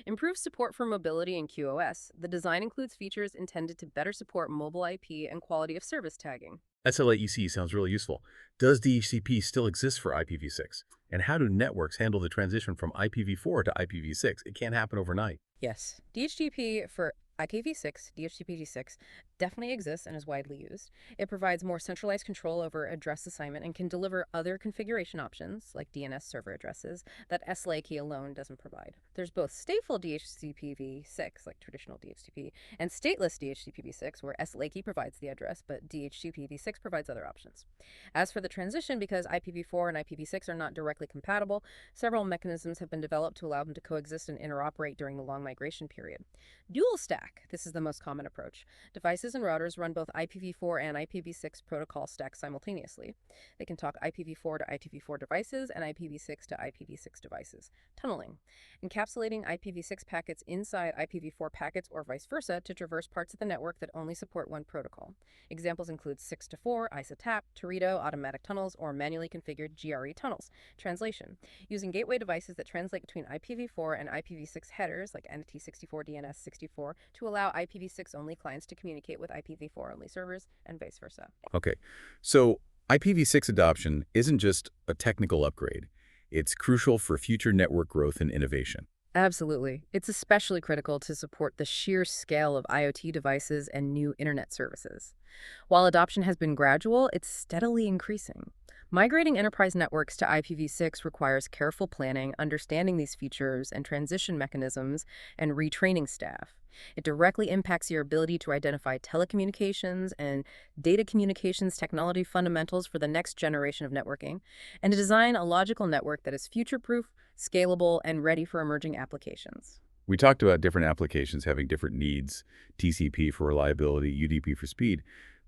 Improved support for mobility in QoS. The design includes features intended to better support mobile IP and quality of service tagging. SLAEC sounds really useful. Does DHCP still exist for IPv6? And how do networks handle the transition from IPv4 to IPv6? It can't happen overnight. Yes, DHCP for IPv6, DHCP-G6, definitely exists and is widely used. It provides more centralized control over address assignment and can deliver other configuration options, like DNS server addresses, that SLAEC alone doesn't provide. There's both stateful DHCP-V6, like traditional DHCP, and stateless DHCP-V6, where SLAEC provides the address, but DHCP-V6 provides other options. As for the transition, because IPv4 and IPv6 are not directly compatible, several mechanisms have been developed to allow them to coexist and interoperate during the long migration period. Dual stack. This is the most common approach. Devices and routers run both IPv4 and IPv6 protocol stacks simultaneously. They can talk IPv4 to IPv4 devices and IPv6 to IPv6 devices. Tunneling. Encapsulating IPv6 packets inside IPv4 packets or vice versa to traverse parts of the network that only support one protocol. Examples include 6-to-4, ISA-TAP, Teredo, automatic tunnels, or manually configured GRE tunnels. Translation. Using gateway devices that translate between IPv4 and IPv6 headers, like NT64, DNS64, to allow IPv6-only clients to communicate with IPv4-only servers, and vice versa. Okay, so IPv6 adoption isn't just a technical upgrade. It's crucial for future network growth and innovation. Absolutely. It's especially critical to support the sheer scale of IoT devices and new internet services. While adoption has been gradual, it's steadily increasing. Migrating enterprise networks to IPv6 requires careful planning, understanding these features and transition mechanisms, and retraining staff. It directly impacts your ability to identify telecommunications and data communications technology fundamentals for the next generation of networking, and to design a logical network that is future-proof, scalable, and ready for emerging applications. We talked about different applications having different needs, TCP for reliability, UDP for speed.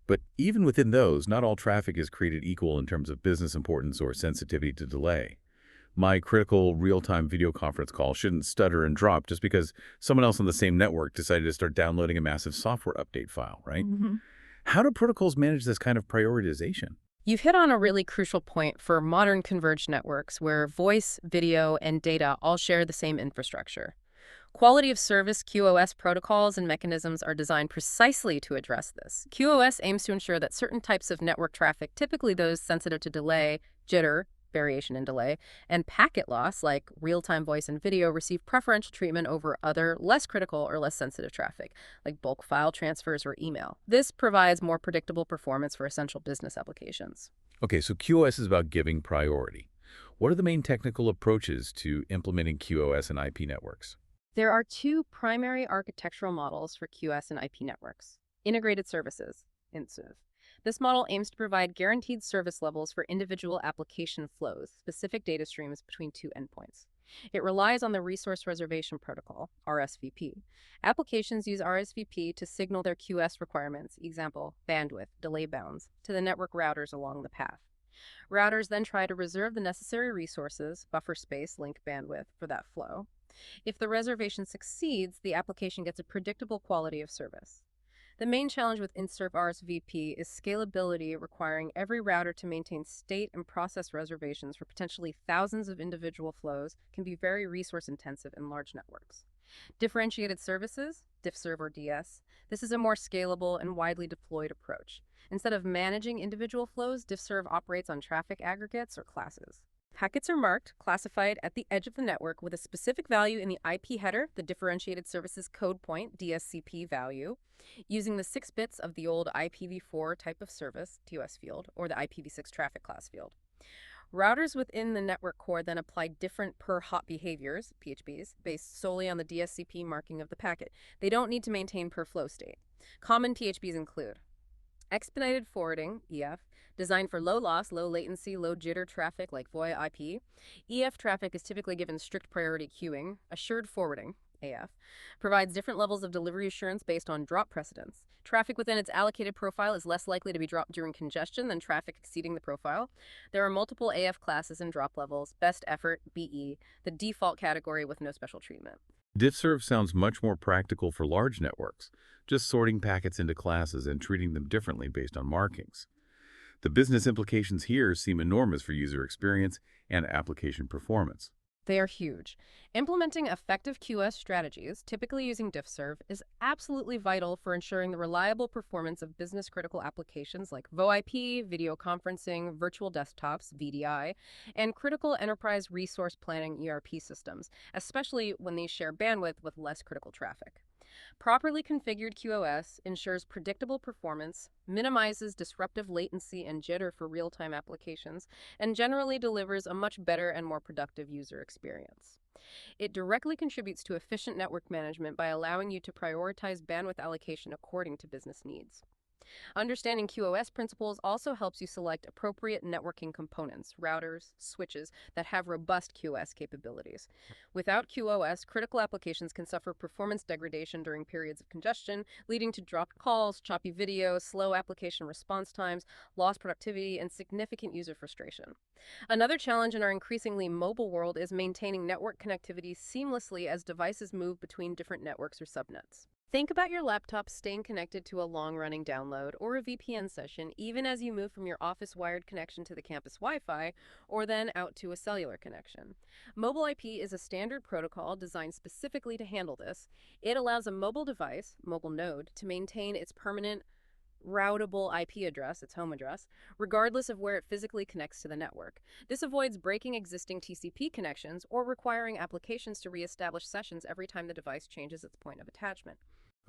But even within those, not all traffic is created equal in terms of business importance or sensitivity to delay. My critical real-time video conference call shouldn't stutter and drop just because someone else on the same network decided to start downloading a massive software update file, right? How do protocols manage this kind of prioritization? You've hit on a really crucial point for modern converged networks where voice, video, and data all share the same infrastructure. Quality of service QoS protocols and mechanisms are designed precisely to address this. QoS aims to ensure that certain types of network traffic, typically those sensitive to delay, jitter, variation in delay, and packet loss, like real-time voice and video, receive preferential treatment over other less critical or less sensitive traffic, like bulk file transfers or email. This provides more predictable performance for essential business applications. Okay, so QoS is about giving priority. What are the main technical approaches to implementing QoS in IP networks? There are two primary architectural models for QoS and IP networks. Integrated services, INSIV. This model aims to provide guaranteed service levels for individual application flows, specific data streams between two endpoints. It relies on the Resource Reservation Protocol, RSVP. Applications use RSVP to signal their QoS requirements, example, bandwidth, delay bounds, to the network routers along the path. Routers then try to reserve the necessary resources, buffer space, link bandwidth, for that flow. If the reservation succeeds, the application gets a predictable quality of service. The main challenge with INSIRV RSVP is scalability, requiring every router to maintain state and process reservations for potentially thousands of individual flows can be very resource-intensive in large networks. Differentiated services, DiffServ or DS, this is a more scalable and widely deployed approach. Instead of managing individual flows, DiffServ operates on traffic aggregates or classes. Packets are marked, classified at the edge of the network with a specific value in the IP header, the Differentiated Services Code Point, DSCP value, using the 6 bits of the old IPv4 type of service, TOS field, or the IPv6 traffic class field. Routers within the network core then apply different per-hop behaviors, PHBs, based solely on the DSCP marking of the packet. They don't need to maintain per-flow state. Common PHBs include expedited forwarding, EF, designed for low loss, low latency, low jitter traffic like VoIP IP. EF traffic is typically given strict priority queuing. Assured forwarding, AF, provides different levels of delivery assurance based on drop precedence. Traffic within its allocated profile is less likely to be dropped during congestion than traffic exceeding the profile. There are multiple AF classes and drop levels, best effort, BE, the default category with no special treatment. DiffServe sounds much more practical for large networks, just sorting packets into classes and treating them differently based on markings. The business implications here seem enormous for user experience and application performance. They are huge. Implementing effective QoS strategies, typically using DiffServe, is absolutely vital for ensuring the reliable performance of business-critical applications like VoIP, video conferencing, virtual desktops, VDI, and critical enterprise resource planning ERP systems, especially when these share bandwidth with less critical traffic. Properly configured QoS ensures predictable performance, minimizes disruptive latency and jitter for real-time applications, and generally delivers a much better and more productive user experience. It directly contributes to efficient network management by allowing you to prioritize bandwidth allocation according to business needs. Understanding QoS principles also helps you select appropriate networking components, routers, switches that have robust QoS capabilities. Without QoS, critical applications can suffer performance degradation during periods of congestion, leading to dropped calls, choppy video, slow application response times, lost productivity, and significant user frustration. Another challenge in our increasingly mobile world is maintaining network connectivity seamlessly as devices move between different networks or subnets. Think about your laptop staying connected to a long-running download or a VPN session even as you move from your office wired connection to the campus Wi-Fi or then out to a cellular connection. Mobile IP is a standard protocol designed specifically to handle this. It allows a mobile device, mobile node, to maintain its permanent routable IP address, its home address, regardless of where it physically connects to the network. This avoids breaking existing TCP connections or requiring applications to reestablish sessions every time the device changes its point of attachment.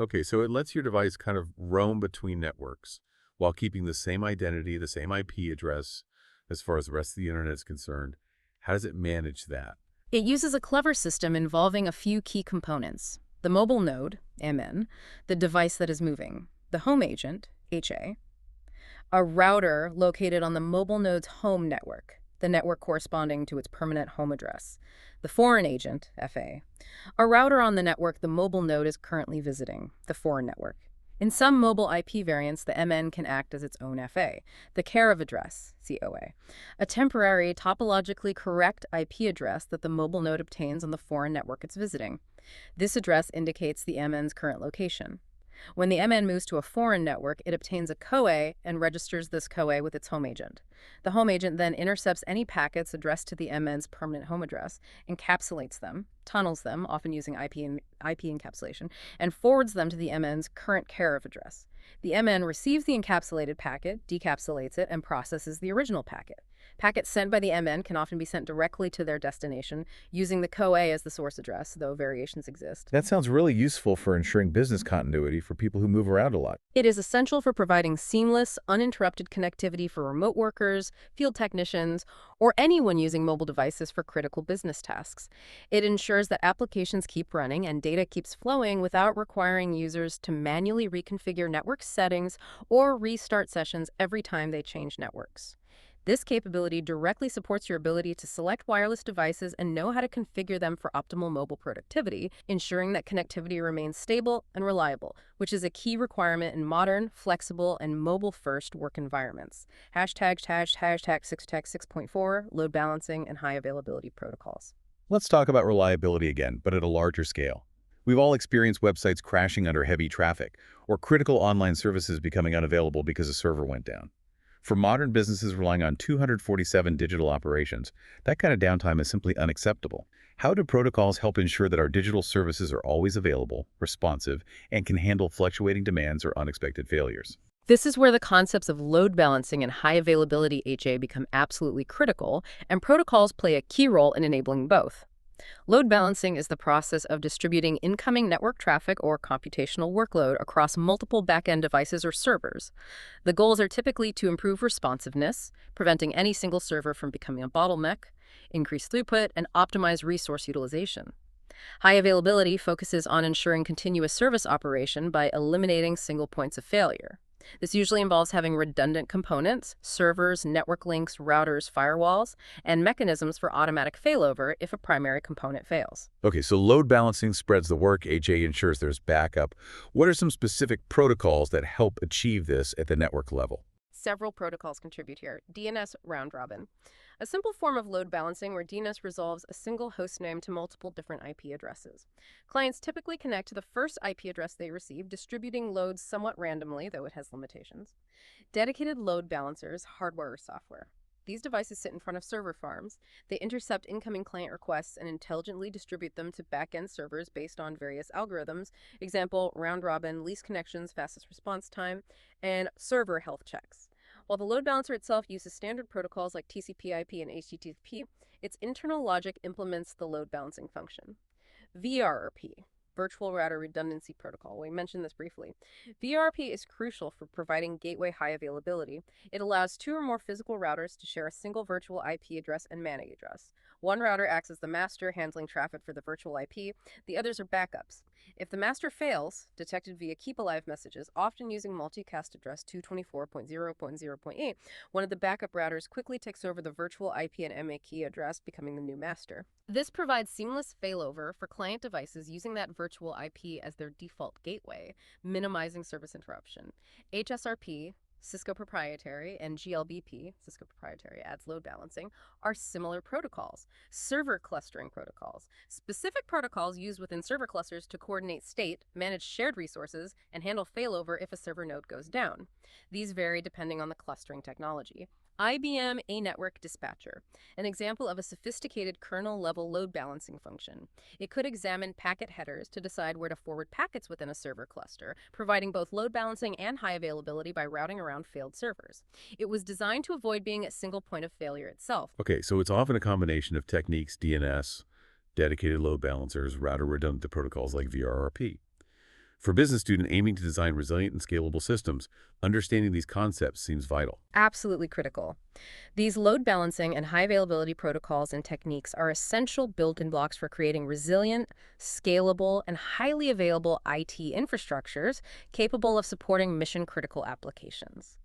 Okay, so it lets your device kind of roam between networks while keeping the same identity, the same IP address as far as the rest of the internet is concerned. How does it manage that? It uses a clever system involving a few key components: the mobile node, MN, the device that is moving, the home agent, HA, a router located on the mobile node's home network, the network corresponding to its permanent home address, the foreign agent, FA, a router on the network the mobile node is currently visiting, the foreign network. In some mobile IP variants, the MN can act as its own FA, the care of address, COA, a temporary, topologically correct IP address that the mobile node obtains on the foreign network it's visiting. This address indicates the MN's current location. When the MN moves to a foreign network, it obtains a COA and registers this COA with its home agent. The home agent then intercepts any packets addressed to the MN's permanent home address, encapsulates them, tunnels them, often using IP encapsulation, and forwards them to the MN's current care of address. The MN receives the encapsulated packet, decapsulates it, and processes the original packet. Packets sent by the MN can often be sent directly to their destination, using the COA as the source address, though variations exist. That sounds really useful for ensuring business continuity for people who move around a lot. It is essential for providing seamless, uninterrupted connectivity for remote workers, field technicians, or anyone using mobile devices for critical business tasks. It ensures that applications keep running and data keeps flowing without requiring users to manually reconfigure network settings or restart sessions every time they change networks. This capability directly supports your ability to select wireless devices and know how to configure them for optimal mobile productivity, ensuring that connectivity remains stable and reliable, which is a key requirement in modern, flexible, and mobile-first work environments. #6 Tech 6.4, load balancing, and high availability protocols. Let's talk about reliability again, but at a larger scale. We've all experienced websites crashing under heavy traffic, or critical online services becoming unavailable because a server went down. For modern businesses relying on 247 digital operations, that kind of downtime is simply unacceptable. How do protocols help ensure that our digital services are always available, responsive, and can handle fluctuating demands or unexpected failures? This is where the concepts of load balancing and high availability HA become absolutely critical, and protocols play a key role in enabling both. Load balancing is the process of distributing incoming network traffic or computational workload across multiple back-end devices or servers. The goals are typically to improve responsiveness, preventing any single server from becoming a bottleneck, increase throughput, and optimize resource utilization. High availability focuses on ensuring continuous service operation by eliminating single points of failure. This usually involves having redundant components, servers, network links, routers, firewalls, and mechanisms for automatic failover if a primary component fails. Okay, so load balancing spreads the work, HA ensures there's backup. What are some specific protocols that help achieve this at the network level? Several protocols contribute here. DNS round robin. a simple form of load balancing where DNS resolves a single host name to multiple different IP addresses. Clients typically connect to the first IP address they receive, distributing loads somewhat randomly, though it has limitations. Dedicated load balancers, hardware or software. These devices sit in front of server farms. They intercept incoming client requests and intelligently distribute them to back-end servers based on various algorithms, example, round-robin, least connections, fastest response time, and server health checks. While the load balancer itself uses standard protocols like TCP/IP and HTTP, its internal logic implements the load balancing function. VRRP, Virtual Router Redundancy Protocol. We mentioned this briefly. VRRP is crucial for providing gateway high availability. It allows 2 or more physical routers to share a single virtual IP address and MAC address. One router acts as the master, handling traffic for the virtual IP. The others are backups. If the master fails, detected via keep alive messages, often using multicast address 224.0.0.8, one of the backup routers quickly takes over the virtual IP and MAC address, becoming the new master. This provides seamless failover for client devices using that virtual IP as their default gateway, minimizing service interruption. HSRP, Cisco proprietary, and GLBP, Cisco proprietary adds load balancing, are similar protocols. Server clustering protocols, specific protocols used within server clusters to coordinate state, manage shared resources, and handle failover if a server node goes down. These vary depending on the clustering technology. IBM A-Network Dispatcher, an example of a sophisticated kernel-level load balancing function. It could examine packet headers to decide where to forward packets within a server cluster, providing both load balancing and high availability by routing around failed servers. It was designed to avoid being a single point of failure itself. Okay, so it's often a combination of techniques, DNS, dedicated load balancers, router redundant protocols like VRRP. For a business student aiming to design resilient and scalable systems, understanding these concepts seems vital. Absolutely critical. These load balancing and high availability protocols and techniques are essential building blocks for creating resilient, scalable, and highly available IT infrastructures capable of supporting mission-critical applications.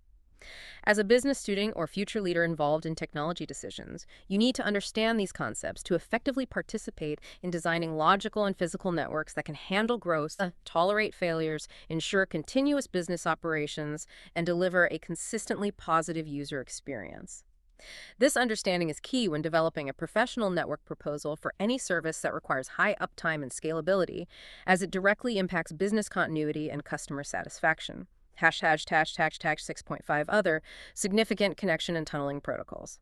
As a business student or future leader involved in technology decisions, you need to understand these concepts to effectively participate in designing logical and physical networks that can handle growth, tolerate failures, ensure continuous business operations, and deliver a consistently positive user experience. This understanding is key when developing a professional network proposal for any service that requires high uptime and scalability, as it directly impacts business continuity and customer satisfaction. #6.5 other significant connection and tunneling protocols.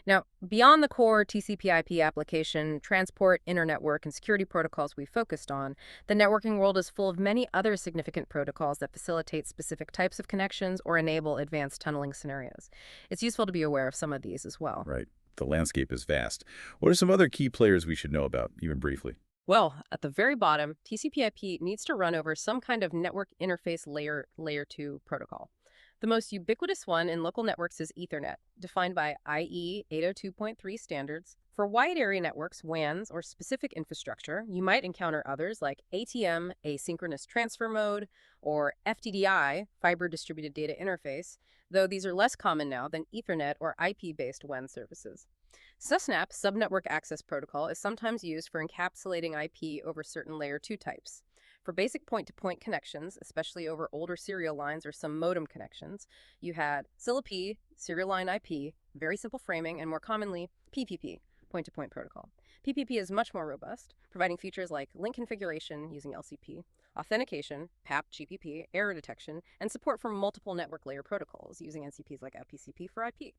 Now, beyond the core TCP/IP application, transport, internetwork, and security protocols we focused on, the networking world is full of many other significant protocols that facilitate specific types of connections or enable advanced tunneling scenarios. It's useful to be aware of some of these as well. Right. The landscape is vast. What are some other key players we should know about, even briefly? Well, at the very bottom, TCP/IP needs to run over some kind of network interface layer 2 protocol. The most ubiquitous one in local networks is Ethernet, defined by IE 802.3 standards. For wide area networks, WANs, or specific infrastructure, you might encounter others like ATM, asynchronous transfer mode, or FDDI, fiber distributed data interface, though these are less common now than Ethernet or IP-based WAN services. SUSNAP, Subnetwork Access Protocol, is sometimes used for encapsulating IP over certain layer 2 types. For basic point-to-point connections, especially over older serial lines or some modem connections, you had SILA-P, serial line IP, very simple framing, and more commonly, PPP, point-to-point protocol. PPP is much more robust, providing features like link configuration using LCP, authentication, PAP, GPP, error detection, and support for multiple network layer protocols using NCPs like IPCP for IP.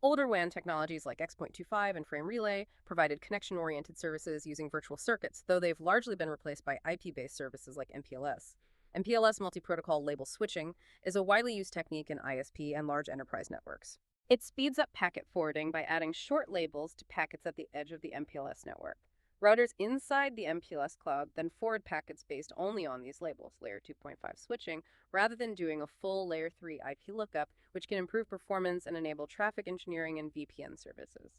Older WAN technologies like X.25 and Frame Relay provided connection-oriented services using virtual circuits, though they've largely been replaced by IP-based services like MPLS. MPLS, multi-protocol label switching, is a widely used technique in ISP and large enterprise networks. It speeds up packet forwarding by adding short labels to packets at the edge of the MPLS network. Routers inside the MPLS cloud then forward packets based only on these labels, layer 2.5 switching, rather than doing a full layer 3 IP lookup, which can improve performance and enable traffic engineering and VPN services.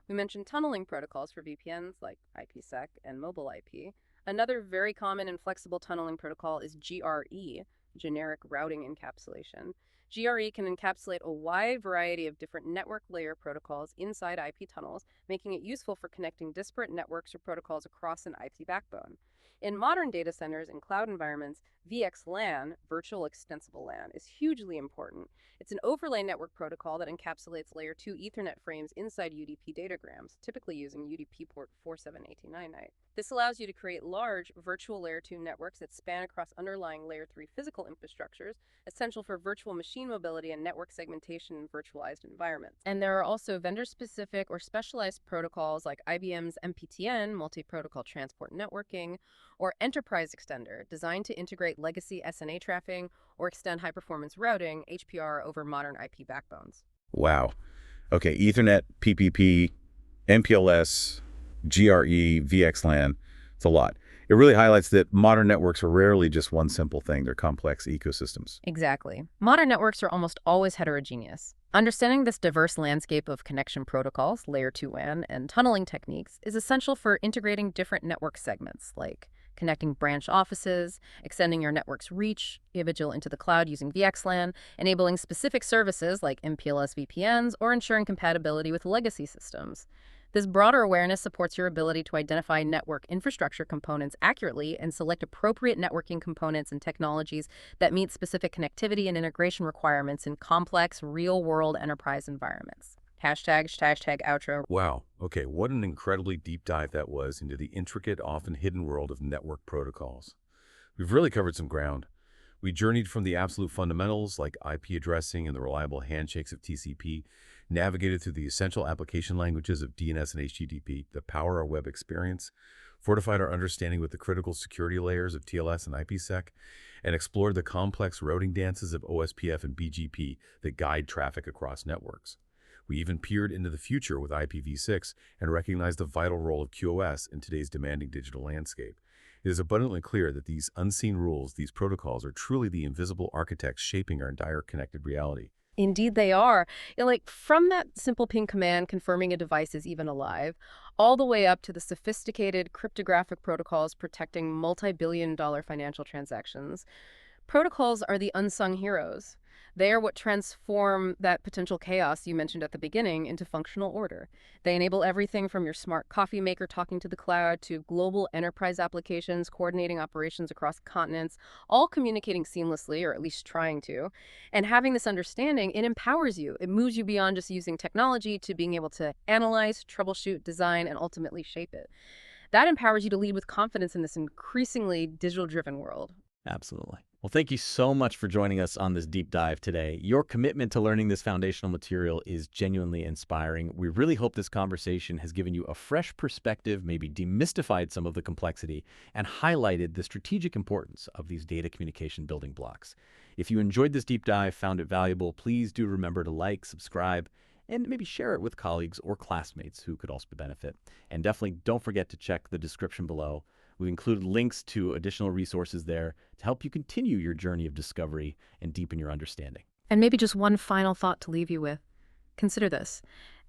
We mentioned tunneling protocols for VPNs like IPsec and mobile IP. Another very common and flexible tunneling protocol is GRE, Generic Routing Encapsulation. GRE can encapsulate a wide variety of different network layer protocols inside IP tunnels, making it useful for connecting disparate networks or protocols across an IP backbone. In modern data centers and cloud environments, VXLAN, Virtual Extensible LAN, is hugely important. It's an overlay network protocol that encapsulates layer 2 Ethernet frames inside UDP datagrams, typically using UDP port 47899. This allows you to create large virtual layer 2 networks that span across underlying layer 3 physical infrastructures, essential for virtual machine mobility and network segmentation in virtualized environments. And there are also vendor-specific or specialized protocols like IBM's MPTN, Multi-Protocol Transport Networking, or Enterprise Extender, designed to integrate legacy SNA trafficking or extend high-performance routing, HPR, over modern IP backbones. Wow. Okay, Ethernet, PPP, MPLS, GRE, VXLAN. It's a lot. It really highlights that modern networks are rarely just one simple thing. They're complex ecosystems. Exactly. Modern networks are almost always heterogeneous. Understanding this diverse landscape of connection protocols, layer 2 WAN, and tunneling techniques is essential for integrating different network segments, like connecting branch offices, extending your network's reach, individual into the cloud using VXLAN, enabling specific services like MPLS VPNs, or ensuring compatibility with legacy systems. This broader awareness supports your ability to identify network infrastructure components accurately and select appropriate networking components and technologies that meet specific connectivity and integration requirements in complex, real-world enterprise environments. Hashtag outro. Wow. Okay, what an incredibly deep dive that was into the intricate, often hidden world of network protocols. We've really covered some ground. We journeyed from the absolute fundamentals like IP addressing and the reliable handshakes of TCP, navigated through the essential application languages of DNS and HTTP that power our web experience, fortified our understanding with the critical security layers of TLS and IPsec, and explored the complex routing dances of OSPF and BGP that guide traffic across networks. We even peered into the future with IPv6 and recognized the vital role of QoS in today's demanding digital landscape. It is abundantly clear that these unseen rules, these protocols, are truly the invisible architects shaping our entire connected reality. Indeed, they are. From that simple ping command confirming a device is even alive, all the way up to the sophisticated cryptographic protocols protecting multi-billion-dollar financial transactions. Protocols are the unsung heroes. They are what transform that potential chaos you mentioned at the beginning into functional order. They enable everything from your smart coffee maker talking to the cloud to global enterprise applications coordinating operations across continents, all communicating seamlessly, or at least trying to. And having this understanding, it empowers you. It moves you beyond just using technology to being able to analyze, troubleshoot, design, and ultimately shape it. That empowers you to lead with confidence in this increasingly digital-driven world. Absolutely. Well, thank you so much for joining us on this deep dive today. Your commitment to learning this foundational material is genuinely inspiring. We really hope this conversation has given you a fresh perspective, maybe demystified some of the complexity, and highlighted the strategic importance of these data communication building blocks. If you enjoyed this deep dive, found it valuable, please do remember to like, subscribe, and maybe share it with colleagues or classmates who could also benefit. And definitely don't forget to check the description below. We've included links to additional resources there to help you continue your journey of discovery and deepen your understanding. And maybe just one final thought to leave you with. Consider this.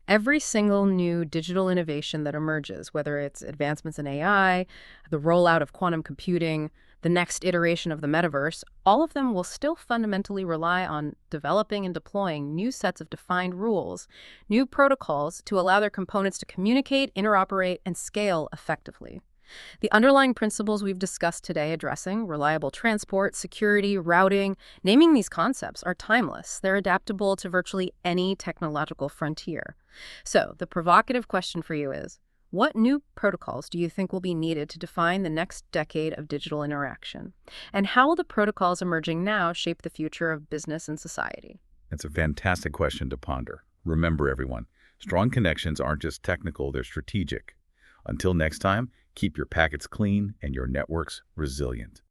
Every single new digital innovation that emerges, whether it's advancements in AI, the rollout of quantum computing, the next iteration of the metaverse, all of them will still fundamentally rely on developing and deploying new sets of defined rules, new protocols to allow their components to communicate, interoperate, and scale effectively. The underlying principles we've discussed today addressing reliable transport, security, routing, naming these concepts are timeless. They're adaptable to virtually any technological frontier. So the provocative question for you is, what new protocols do you think will be needed to define the next decade of digital interaction? And how will the protocols emerging now shape the future of business and society? That's a fantastic question to ponder. Remember, everyone, strong connections aren't just technical, they're strategic. Until next time, keep your packets clean and your networks resilient.